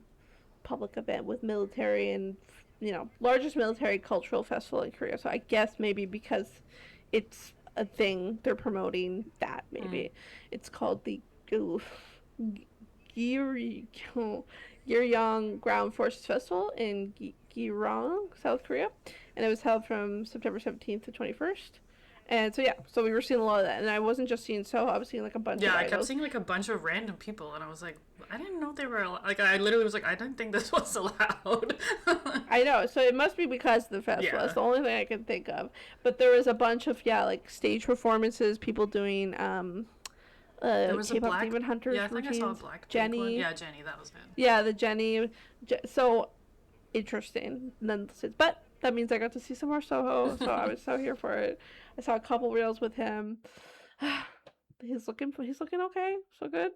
public event with military and largest military cultural festival in Korea. So I guess maybe because it's a thing they're promoting that maybe it's called the Gyeoryong Ground Forces Festival in Gyeoryong, South Korea, and it was held from September 17th to 21st. And so we were seeing a lot of that, and I wasn't just seeing Soho, I was seeing like a bunch of idols. I kept seeing like a bunch of random people, and I was like, I didn't know they were like, I literally was like, I didn't think this was allowed. I know, so it must be because of the festival. That's the only thing I can think of. But there was a bunch of like stage performances, people doing there was K-pop Demon Hunters I think routines. I saw a black Jenny. one. Yeah, Jenny, that was good. Yeah, the Jenny. So interesting. But that means I got to see some more Soho, so I was so here for it. I saw a couple reels with him. He's looking okay. So good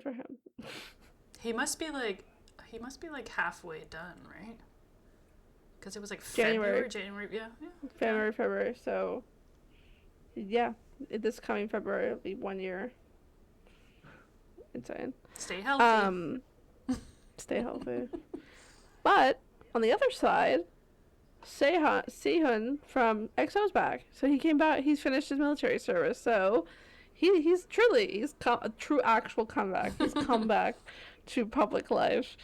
for him. He must be like halfway done, right? Because it was like January, yeah. February. So yeah, this coming February it'll be 1 year. Insane. Stay healthy. Stay healthy. But on the other side, Sehun from EXO's back. So he came back. He's finished his military service. So he's a true actual comeback. He's come back to public life.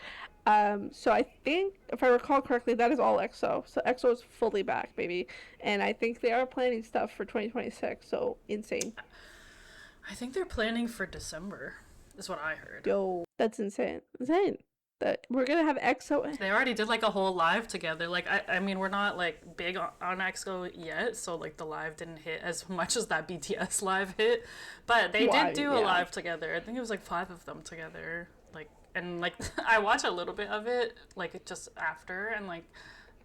So I think, if I recall correctly, that is all EXO. So EXO is fully back, baby. And I think they are planning stuff for 2026. So insane. I think they're planning for December, is what I heard. Yo, that's insane. Insane. That we're gonna have EXO. They already did like a whole live together. Like I mean, we're not like big on EXO yet, so like the live didn't hit as much as that BTS live hit, but they did do a live together. I think it was like 5 of them together. Like, and like I watched a little bit of it like just after, and like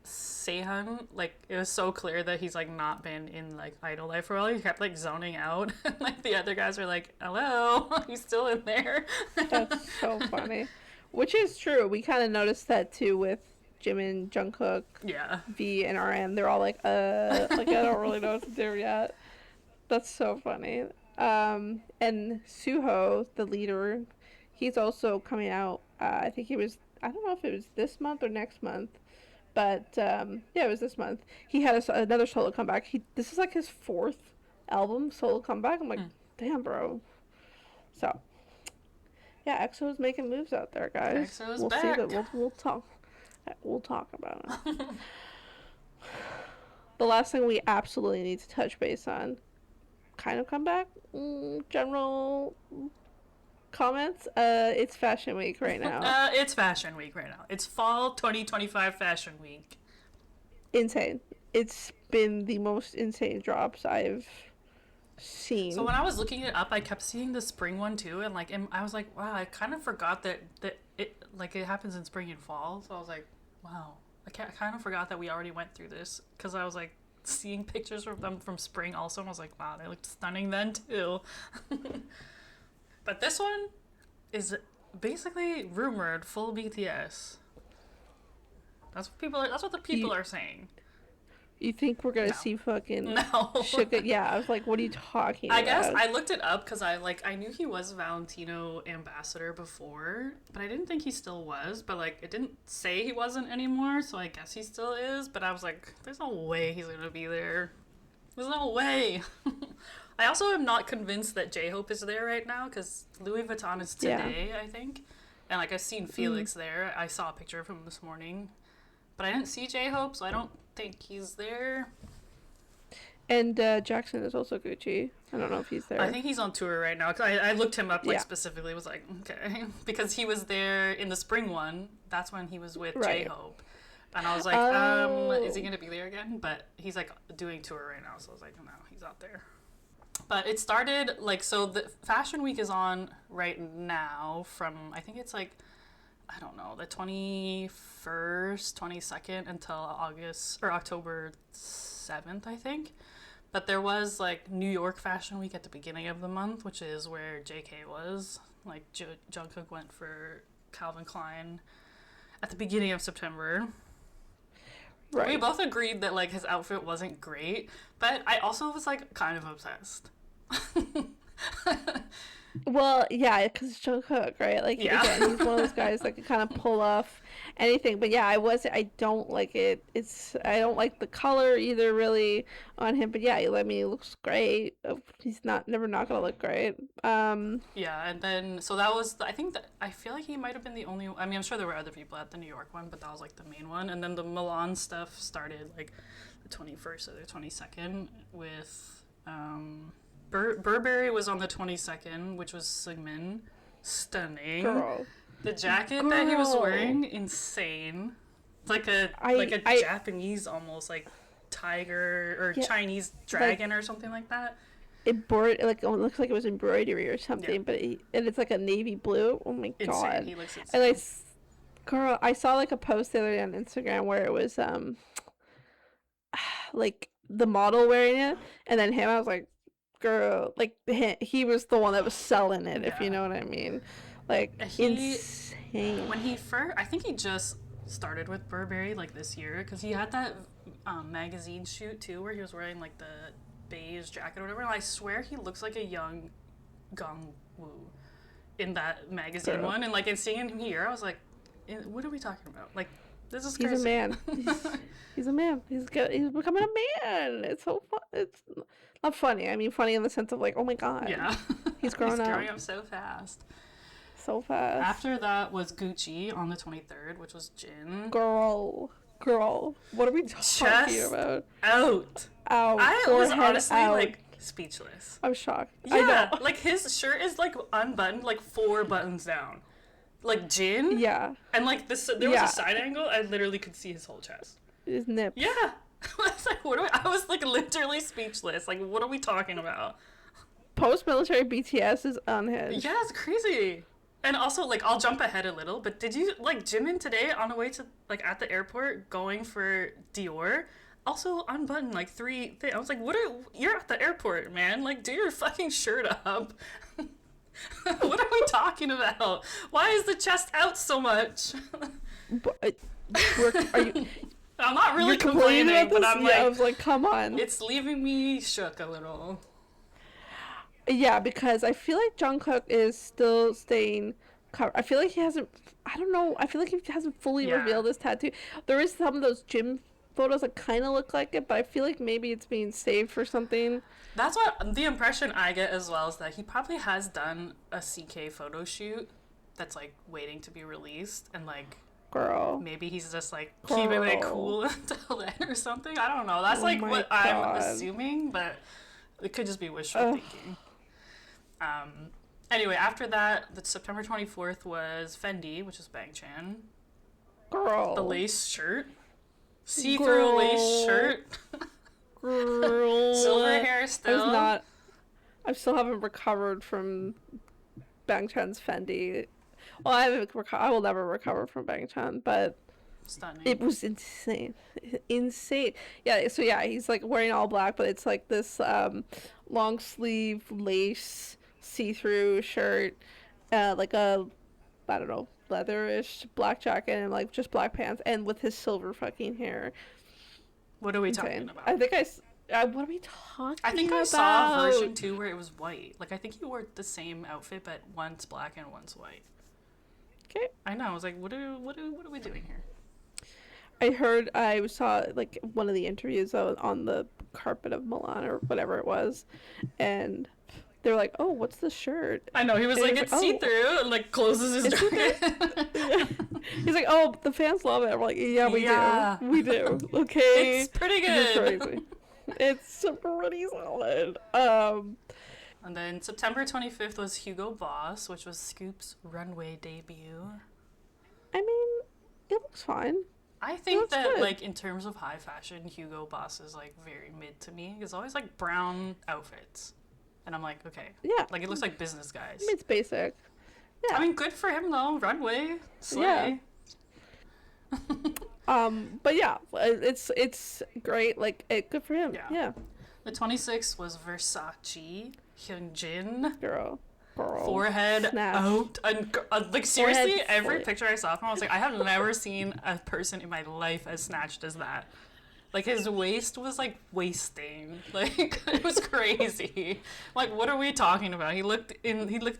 Sehun, like it was so clear that he's like not been in like idol life for a while. He kept like zoning out, and like the other guys are like, "Hello, he's still in there." That's so funny. Which is true. We kind of noticed that too with Jimin, Jungkook, V, and RM. They're all like I don't really know what to do yet. That's so funny. And Suho, the leader, he's also coming out. I think I don't know if it was this month or next month, but yeah, it was this month. He had another solo comeback. This is like his 4th album solo comeback. I'm like, damn, bro. So. Yeah, EXO's making moves out there, guys. EXO's we'll back. See that. We'll talk about it. The last thing we absolutely need to touch base on, kind of comeback, general comments. It's Fashion Week right now. It's Fashion Week right now. It's Fall 2025 Fashion Week. Insane. It's been the most insane drops I've seen. So when I was looking it up, I kept seeing the spring one too, and like I was like, wow, I kind of forgot that it like it happens in spring and fall. So I was like, wow, I kind of forgot that we already went through this, because I was like seeing pictures of them from spring also, and I was like, wow, they looked stunning then too. But this one is basically rumored full BTS. That's what the people are saying. You think we're gonna see fucking Suga? Yeah, I was like, what are you talking about? I guess I looked it up because I knew he was Valentino ambassador before, but I didn't think he still was. But like, it didn't say he wasn't anymore, so I guess he still is. But I was like, there's no way he's gonna be there. There's no way. I also am not convinced that J-Hope is there right now, because Louis Vuitton is today, I think. And like, I've seen Felix there. I saw a picture of him this morning, but I didn't see J-Hope, so I don't think he's there. And Jackson is also Gucci. I don't know if he's there. I think he's on tour right now, because I looked him up specifically. Was like, okay, because he was there in the spring one. That's when he was with J-Hope, and I was like, is he gonna be there again? But he's like doing tour right now, so I was like, no, he's out there. But it started like, so the Fashion Week is on right now from, I think it's like, I don't know, the 21st, 22nd until October 7th, I think. But there was like New York Fashion Week at the beginning of the month, which is where JK was. Like Jungkook went for Calvin Klein at the beginning of September. Right. We both agreed that like his outfit wasn't great, but I also was like kind of obsessed. Well, yeah, because it's Jungkook, right? Like, again, he's one of those guys that can kind of pull off anything. But yeah, I don't like it. I don't like the color either, really, on him. But yeah, I mean, he looks great. He's never not gonna look great. Yeah, and then so that was. I feel like he might have been the only. I mean, I'm sure there were other people at the New York one, but that was like the main one. And then the Milan stuff started like the 21st or the 22nd with. Burberry was on the 22nd, which was Seungmin. Stunning. Girl. The jacket that he was wearing, insane. It's like a Japanese almost, like tiger or Chinese dragon or something like that. It looks like it was embroidery or something, but and it's like a navy blue. Oh my god! Insane. He looks insane. And I saw like a post the other day on Instagram where it was like the model wearing it, and then him. I was like, girl, like he was the one that was selling it, if you know what I mean. Like, insane. When he first, I think he just started with Burberry like this year, because he had that magazine shoot too where he was wearing like the beige jacket or whatever, and I swear he looks like a young Gongwoo in that magazine one, and like in seeing him here, I was like, what are we talking about? Like, this is crazy. He's a man. He's a man. He's becoming a man. It's so fun. It's not funny. I mean, funny in the sense of like, oh my god. Yeah. He's growing up. Growing up so fast. So fast. After that was Gucci on the 23rd, which was JUN. Girl. What are we talking Chest about? out. Ow. I was Forehead honestly out. like speechless. I'm shocked. Yeah, I know. like his shirt is like unbuttoned, like 4 buttons down. Like JUN. Yeah. And like this, there was a side angle. I literally could see his whole chest. His nips. Yeah. I was like, I was like literally speechless. Like, what are we talking about? Post-military BTS is unhinged. Yeah, it's crazy. And also, like, I'll jump ahead a little, but did you, like, Jimin today on the way to, like, at the airport going for Dior, also unbuttoned, like, 3 things. I was like, you're at the airport, man. Like, do your fucking shirt up. What are we talking about? Why is the chest out so much? But, are you... I'm not really You're complaining complaining, about this? but I'm I was like, come on. it's leaving me shook a little. Yeah, because I feel like Jungkook is still staying covered. I feel like he hasn't. I don't know. I feel like he hasn't fully revealed his tattoo. There is some of those gym photos that kind of look like it, but I feel like maybe it's being saved for something. That's what the impression I get as well, is that he probably has done a CK photo shoot that's like waiting to be released, and like Girl. maybe he's just like keeping it cool until then or something. I don't know. That's like what God. I'm assuming, but it could just be wishful thinking. Anyway, after that, the September 24th was Fendi, which is Bangchan. Girl. The lace shirt. See-through lace shirt. Girl. Silver hair still. I still haven't recovered from Bangchan's Fendi. Well, I will never recover from Bangchan, but Stunning. it was insane. Yeah, so yeah, he's like wearing all black, but it's like this long sleeve lace see-through shirt, like a, I don't know, leatherish black jacket and like just black pants, and with his silver fucking hair. What are we talking about? I think what are we talking about? I think I saw a version 2 where it was white. Like, I think he wore the same outfit, but one's black and one's white. Okay. I know. I was like, what are we doing here? I saw like one of the interviews on the carpet of Milan or whatever it was, and they were like, "Oh, what's the shirt?" I know. He was like, it's see-through, and like closes his jacket. He's like, "Oh, the fans love it." We're like, "Yeah, we do. Okay, it's pretty good. It's crazy. It's pretty solid." And then September 25th was Hugo Boss, which was Scoop's runway debut. I mean, it looks fine. I think that, good. like, in terms of high fashion, Hugo Boss is, like, very mid to me. It's always, like, brown outfits. And I'm like, okay. Yeah. Like, it looks like business guys. I mean, it's basic. Yeah. I mean, good for him, though. Runway. Slay. Yeah. But yeah, it's great. Like, good for him. Yeah. The 26th was Versace, Hyunjin. Girl. Forehead Snatch. out. And, like, seriously, Forehead every fully. picture I saw of him, I was like, I have never seen a person in my life as snatched as that. Like, his waist was, like, wasting. Like, it was crazy. Like, what are we talking about? He looked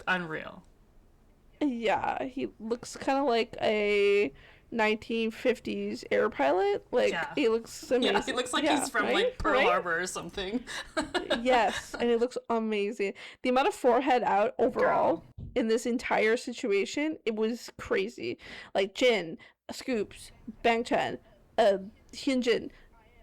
unreal. Yeah, he looks kind of like a 1950s air pilot. Like, he looks amazing. Yeah, he looks like he's from, like, Pearl Harbor or something. Yes, and it looks amazing. The amount of forehead out overall in this entire situation, it was crazy. Like, Jin, Scoops, Bangchan, Hyunjin,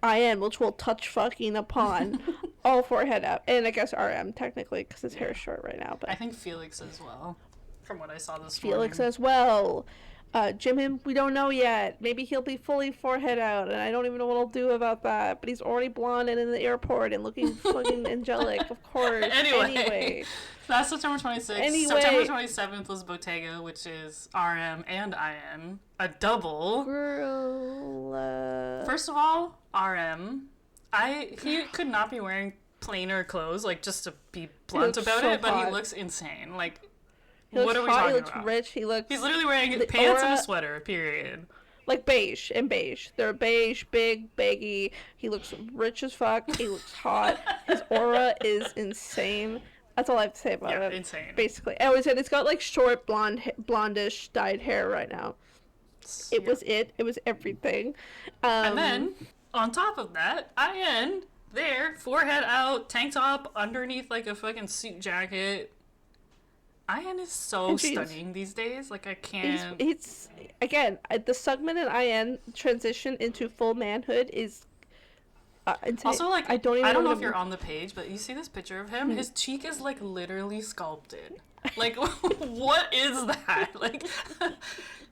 IN, which we'll touch fucking upon, all forehead out. And I guess RM, technically, because his hair is short right now. But I think Felix as well, from what I saw this Felix morning. as well. Jimin, we don't know yet. Maybe he'll be fully forehead out, and I don't even know what I'll do about that. But he's already blonde and in the airport and looking fucking angelic, of course. Anyway. That's September 26th. Anyway. September 27th was Bottega, which is RM and IN. A double. Girl. First of all, RM. He could not be wearing plainer clothes, like, just to be blunt about it, but he looks insane. Like, what are we talking about? He looks rich. He's literally wearing pants and a sweater, period. Like beige. They're beige, big, baggy. He looks rich as fuck. He looks hot. His aura is insane. That's all I have to say about it. Insane. Basically. I always said it's got like short, blondish, dyed hair right now. It was everything. And then, on top of that, IN, there, forehead out, tank top underneath like a fucking suit jacket. Ian is so And she's- stunning these days. Like, I can't. He's again, the Sugmin and IN transition into full manhood is insane. Also, like, I don't know know if you're on the page, but you see this picture of him? His cheek is, like, literally sculpted. Like, what is that? Like,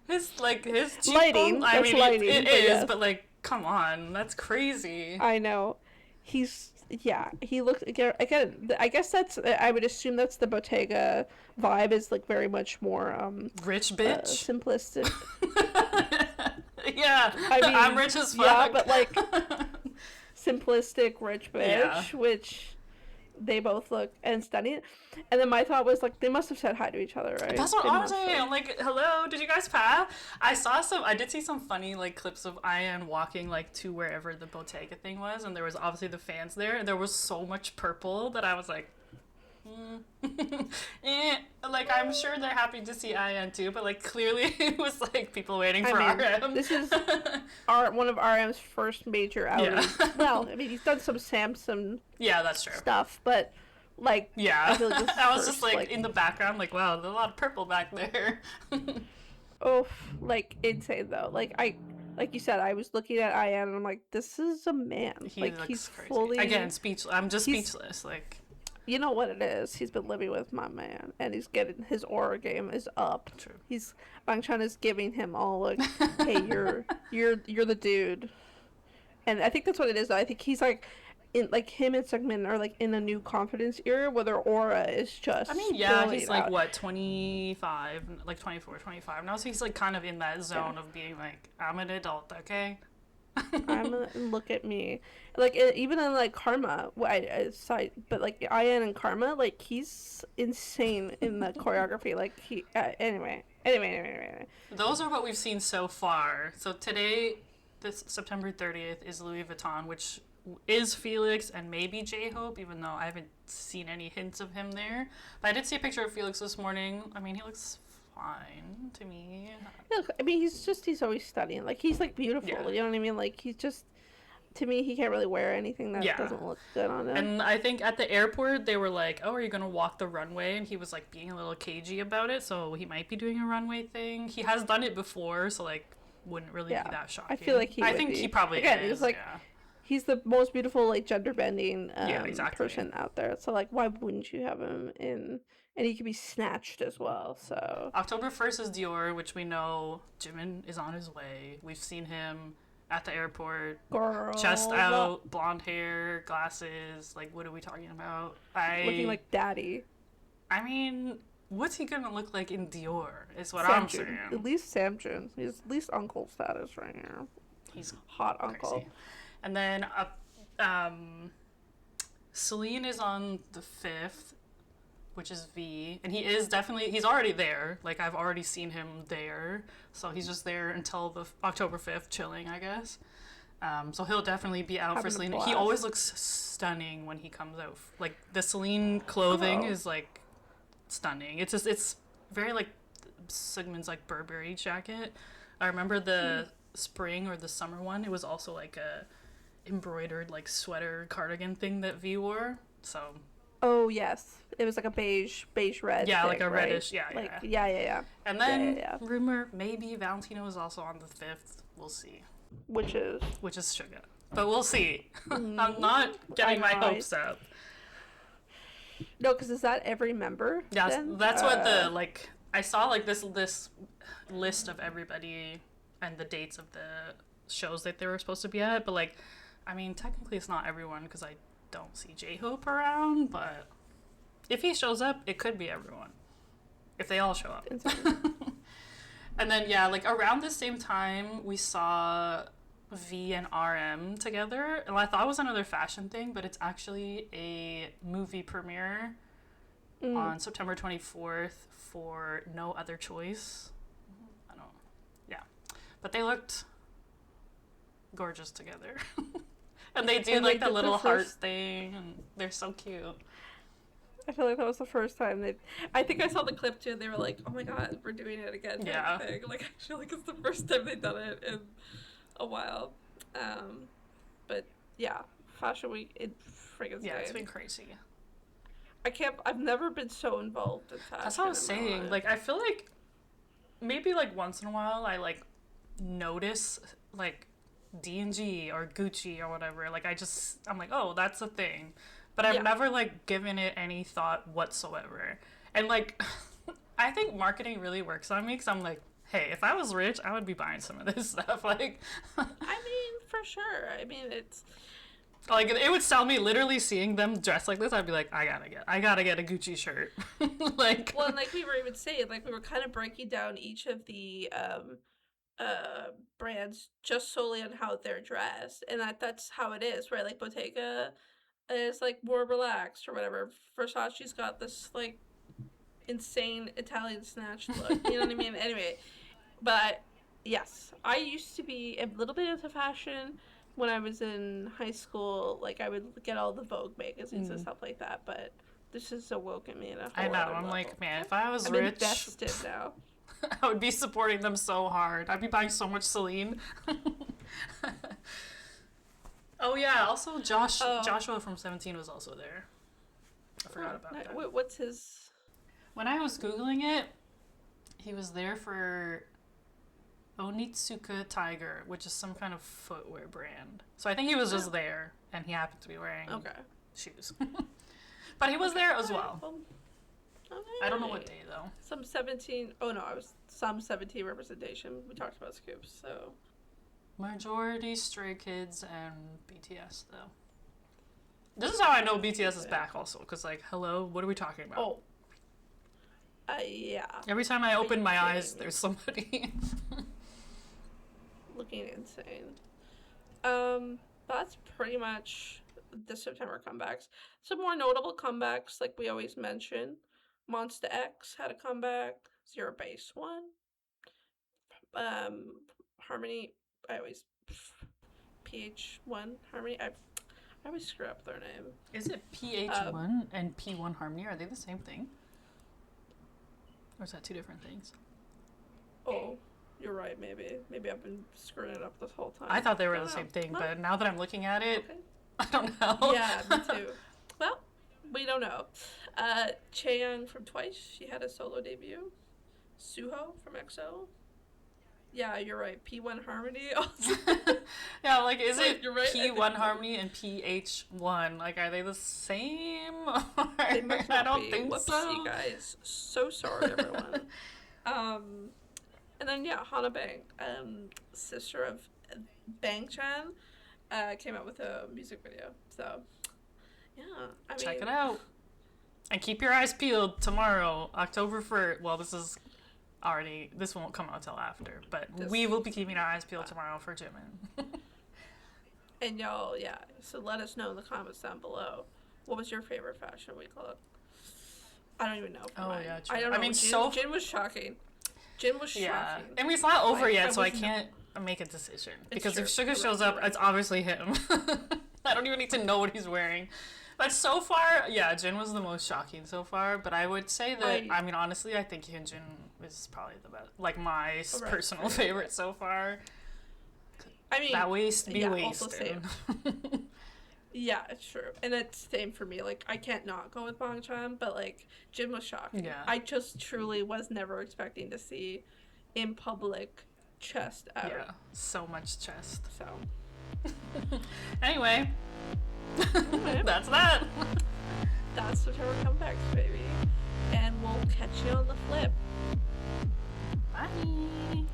his cheekbone, Lighting, I that's mean, lighting, it but is, yes. but, like, come on. That's crazy. I know. He looks again. I guess that's. I would assume that's the Bottega vibe. Is like very much more Rich bitch? simplistic. Yeah, I mean, I'm rich as fuck. Yeah, but like simplistic rich bitch, Yeah. which they both look and stunning. And then my thought was like they must have said hi to each other, right? That's what They I'm must saying. have. I'm like, hello, did you guys pass? I did see some funny like clips of Ian walking like to wherever the Bottega thing was, and there was obviously the fans there, and there was so much purple that I was like, like I'm sure they're happy to see Ian too, but like clearly it was like people waiting for RM. This is one of RM's first major outings. Yeah. Well, I mean he's done some Samsung Yeah, that's true. stuff, but like Yeah, I feel like this is I was first, just like in the background, like wow, there's a lot of purple back there. oh, like insane though. Like you said, I was looking at Ian and I'm like, this is a man. He like looks he's crazy. fully Again, speechless. I'm just he's- speechless. Like, You know what it is? He's been living with my man, and he's getting his aura game is up. true. Wang Chun is giving him all like, hey, you're the dude, and I think that's what it is. Though. I think he's like, in like him and Sungmin are like in a new confidence era where their aura is just. I mean, yeah, blowing he's like out. what 25, like 24, 25 now, so he's like kind of in that zone of being like, I'm an adult, okay. Look at me, like even in like Karma. But like Ian and Karma, like he's insane in the choreography. Like he anyway. Those are what we've seen so far. So today, this September 30th, is Louis Vuitton, which is Felix and maybe J-Hope, even though I haven't seen any hints of him there. But I did see a picture of Felix this morning. I mean, he looks fine to me. Look, I mean, he's always stunning. Like he's like beautiful. Yeah. You know what I mean? Like he's just. To me, he can't really wear anything that Yeah. doesn't look good on him. And I think at the airport, they were like, oh, are you going to walk the runway? And he was, like, being a little cagey about it, so he might be doing a runway thing. He has done it before, so, like, wouldn't really be that shocking. I feel like he I would think be. he probably Again, is, he's like, yeah. he's the most beautiful, like, gender-bending exactly. person out there. So, like, why wouldn't you have him in... And he could be snatched as well, so... October 1st is Dior, which we know Jimin is on his way. We've seen him at the airport, Girl. chest out, blonde hair, glasses. Like, what are we talking about? Looking like daddy. I mean, what's he gonna look like in Dior? Is what Sam I'm Jun. saying. At least Sam Jun. He's at least uncle status right here. He's Hot crazy. uncle. And then Celine is on the 5th, which is V, and he's already there. Like, I've already seen him there, so he's just there until the October 5th, chilling, I guess. So he'll definitely be out for Having a Celine. blast. He always looks stunning when he comes out. Like, the Celine clothing Oh. is, like, stunning. It's very, like, Sigmund's, like, Burberry jacket. I remember the spring or the summer one. It was also, like, a embroidered, like, sweater cardigan thing that V wore, so... Oh, yes. It was like a beige red Yeah, thing, like a right? reddish, yeah. Yeah. And then, Yeah. rumor, maybe Valentino is also on the 5th. We'll see. Which is... Which is Sugar. But we'll see. I'm not getting my hopes up. No, because is that every member? Yeah, then? that's what the, like, I saw, like, this list of everybody and the dates of the shows that they were supposed to be at, but, like, I mean, technically it's not everyone, because I don't see J-Hope around, but if he shows up, it could be everyone. If they all show up. And then, yeah, like, around the same time, we saw V and RM together, and I thought it was another fashion thing, but it's actually a movie premiere on September 24th for No Other Choice. Yeah. But they looked gorgeous together. And they do, And, like, like, the little the heart first- thing, and they're so cute. I feel like that was the first time they... I think I saw the clip too, and they were like, oh my god, we're doing it again. Yeah. Thing. Like, I feel like it's the first time they've done it in a while. But, yeah, Fashion Week, it friggin' Yeah, it's insane. been crazy. I've never been so involved in fashion. That's what I was saying. Like, I feel like maybe like once in a while I like notice like D&G or Gucci or whatever. Like, I'm like, oh, that's a thing. But I've never like given it any thought whatsoever. And like, I think marketing really works on me because I'm like, hey, if I was rich, I would be buying some of this stuff. Like, I mean, for sure. I mean, it's like, it would sell me literally seeing them dressed like this. I'd be like, I gotta get a Gucci shirt. Like, well, and like we were even saying, like we were kind of breaking down each of the brands just solely on how they're dressed, and that's how it is, right? Like Bottega is like more relaxed or whatever. Versace's got this like insane Italian snatch look. You know what I mean? Anyway, but yes, I used to be a little bit into fashion when I was in high school. Like I would get all the Vogue magazines and stuff like that. But this is awoken me in a whole I know. other I'm level. like, man, if I was I'm rich, invested now. I would be supporting them so hard. I'd be buying so much Celine. Oh yeah, also Joshua from 17 was also there. I forgot about that. What's his? When I was Googling it, he was there for Onitsuka Tiger, which is some kind of footwear brand. So I think he was just there, and he happened to be wearing shoes. But he was there as well. Okay. I don't know what day, though. Some 17 representation. We talked about Scoops, so. Majority Stray Kids and BTS, though. This is how I know BTS is back, also, because, like, hello, what are we talking about? Oh. Yeah. Every time I open my eyes, there's somebody. Looking insane. That's pretty much the September comebacks. Some more notable comebacks, like we always mention. Monsta X had a comeback. Zero Base one. Harmony. PH1 Harmony. I always screw up their name. Is it PH1 and P1 Harmony? Are they the same thing? Or is that two different things? Oh, you're right, maybe. Maybe I've been screwing it up this whole time. I thought they were the same thing, but now that I'm looking at it, I don't know. Yeah, me too. Well, we don't know. Chaeyoung from Twice, she had a solo debut. Suho from EXO. Yeah, you're right. P1 Harmony also. Yeah, like, is it right, P1 Harmony and PH1? Like, are they the same? They must not I don't be. think Whoopsie, so. Guys. So sorry, everyone. And then, yeah, Hana Bang, sister of Bang Chan, came out with a music video. So, yeah. Check it out. And keep your eyes peeled tomorrow, October 1st. Well, this won't come out till after, but we will be keeping our eyes peeled tomorrow for Jimin. And y'all, yeah, so let us know in the comments down below. What was your favorite Fashion Week look? I don't even know. Yeah, true. I don't know. I mean, Jin was shocking. Jin was shocking. I mean, it's not over yet, so I can't make a decision. Because if Suga shows up, it's obviously him. I don't even need to know what he's wearing. But so far, yeah, Jin was the most shocking so far. But I would say that, I mean, honestly, I think Hyunjin is probably the best. Like, my personal favorite so far. I mean, that waist be wasted. Also same. Yeah, it's true. And it's same for me. Like, I can't not go with Bang Chan, but, like, Jin was shocking. Yeah. I just truly was never expecting to see in public chest out. Yeah, so much chest. So. Anyway. That's that. That's September comebacks, baby. And we'll catch you on the flip. Bye.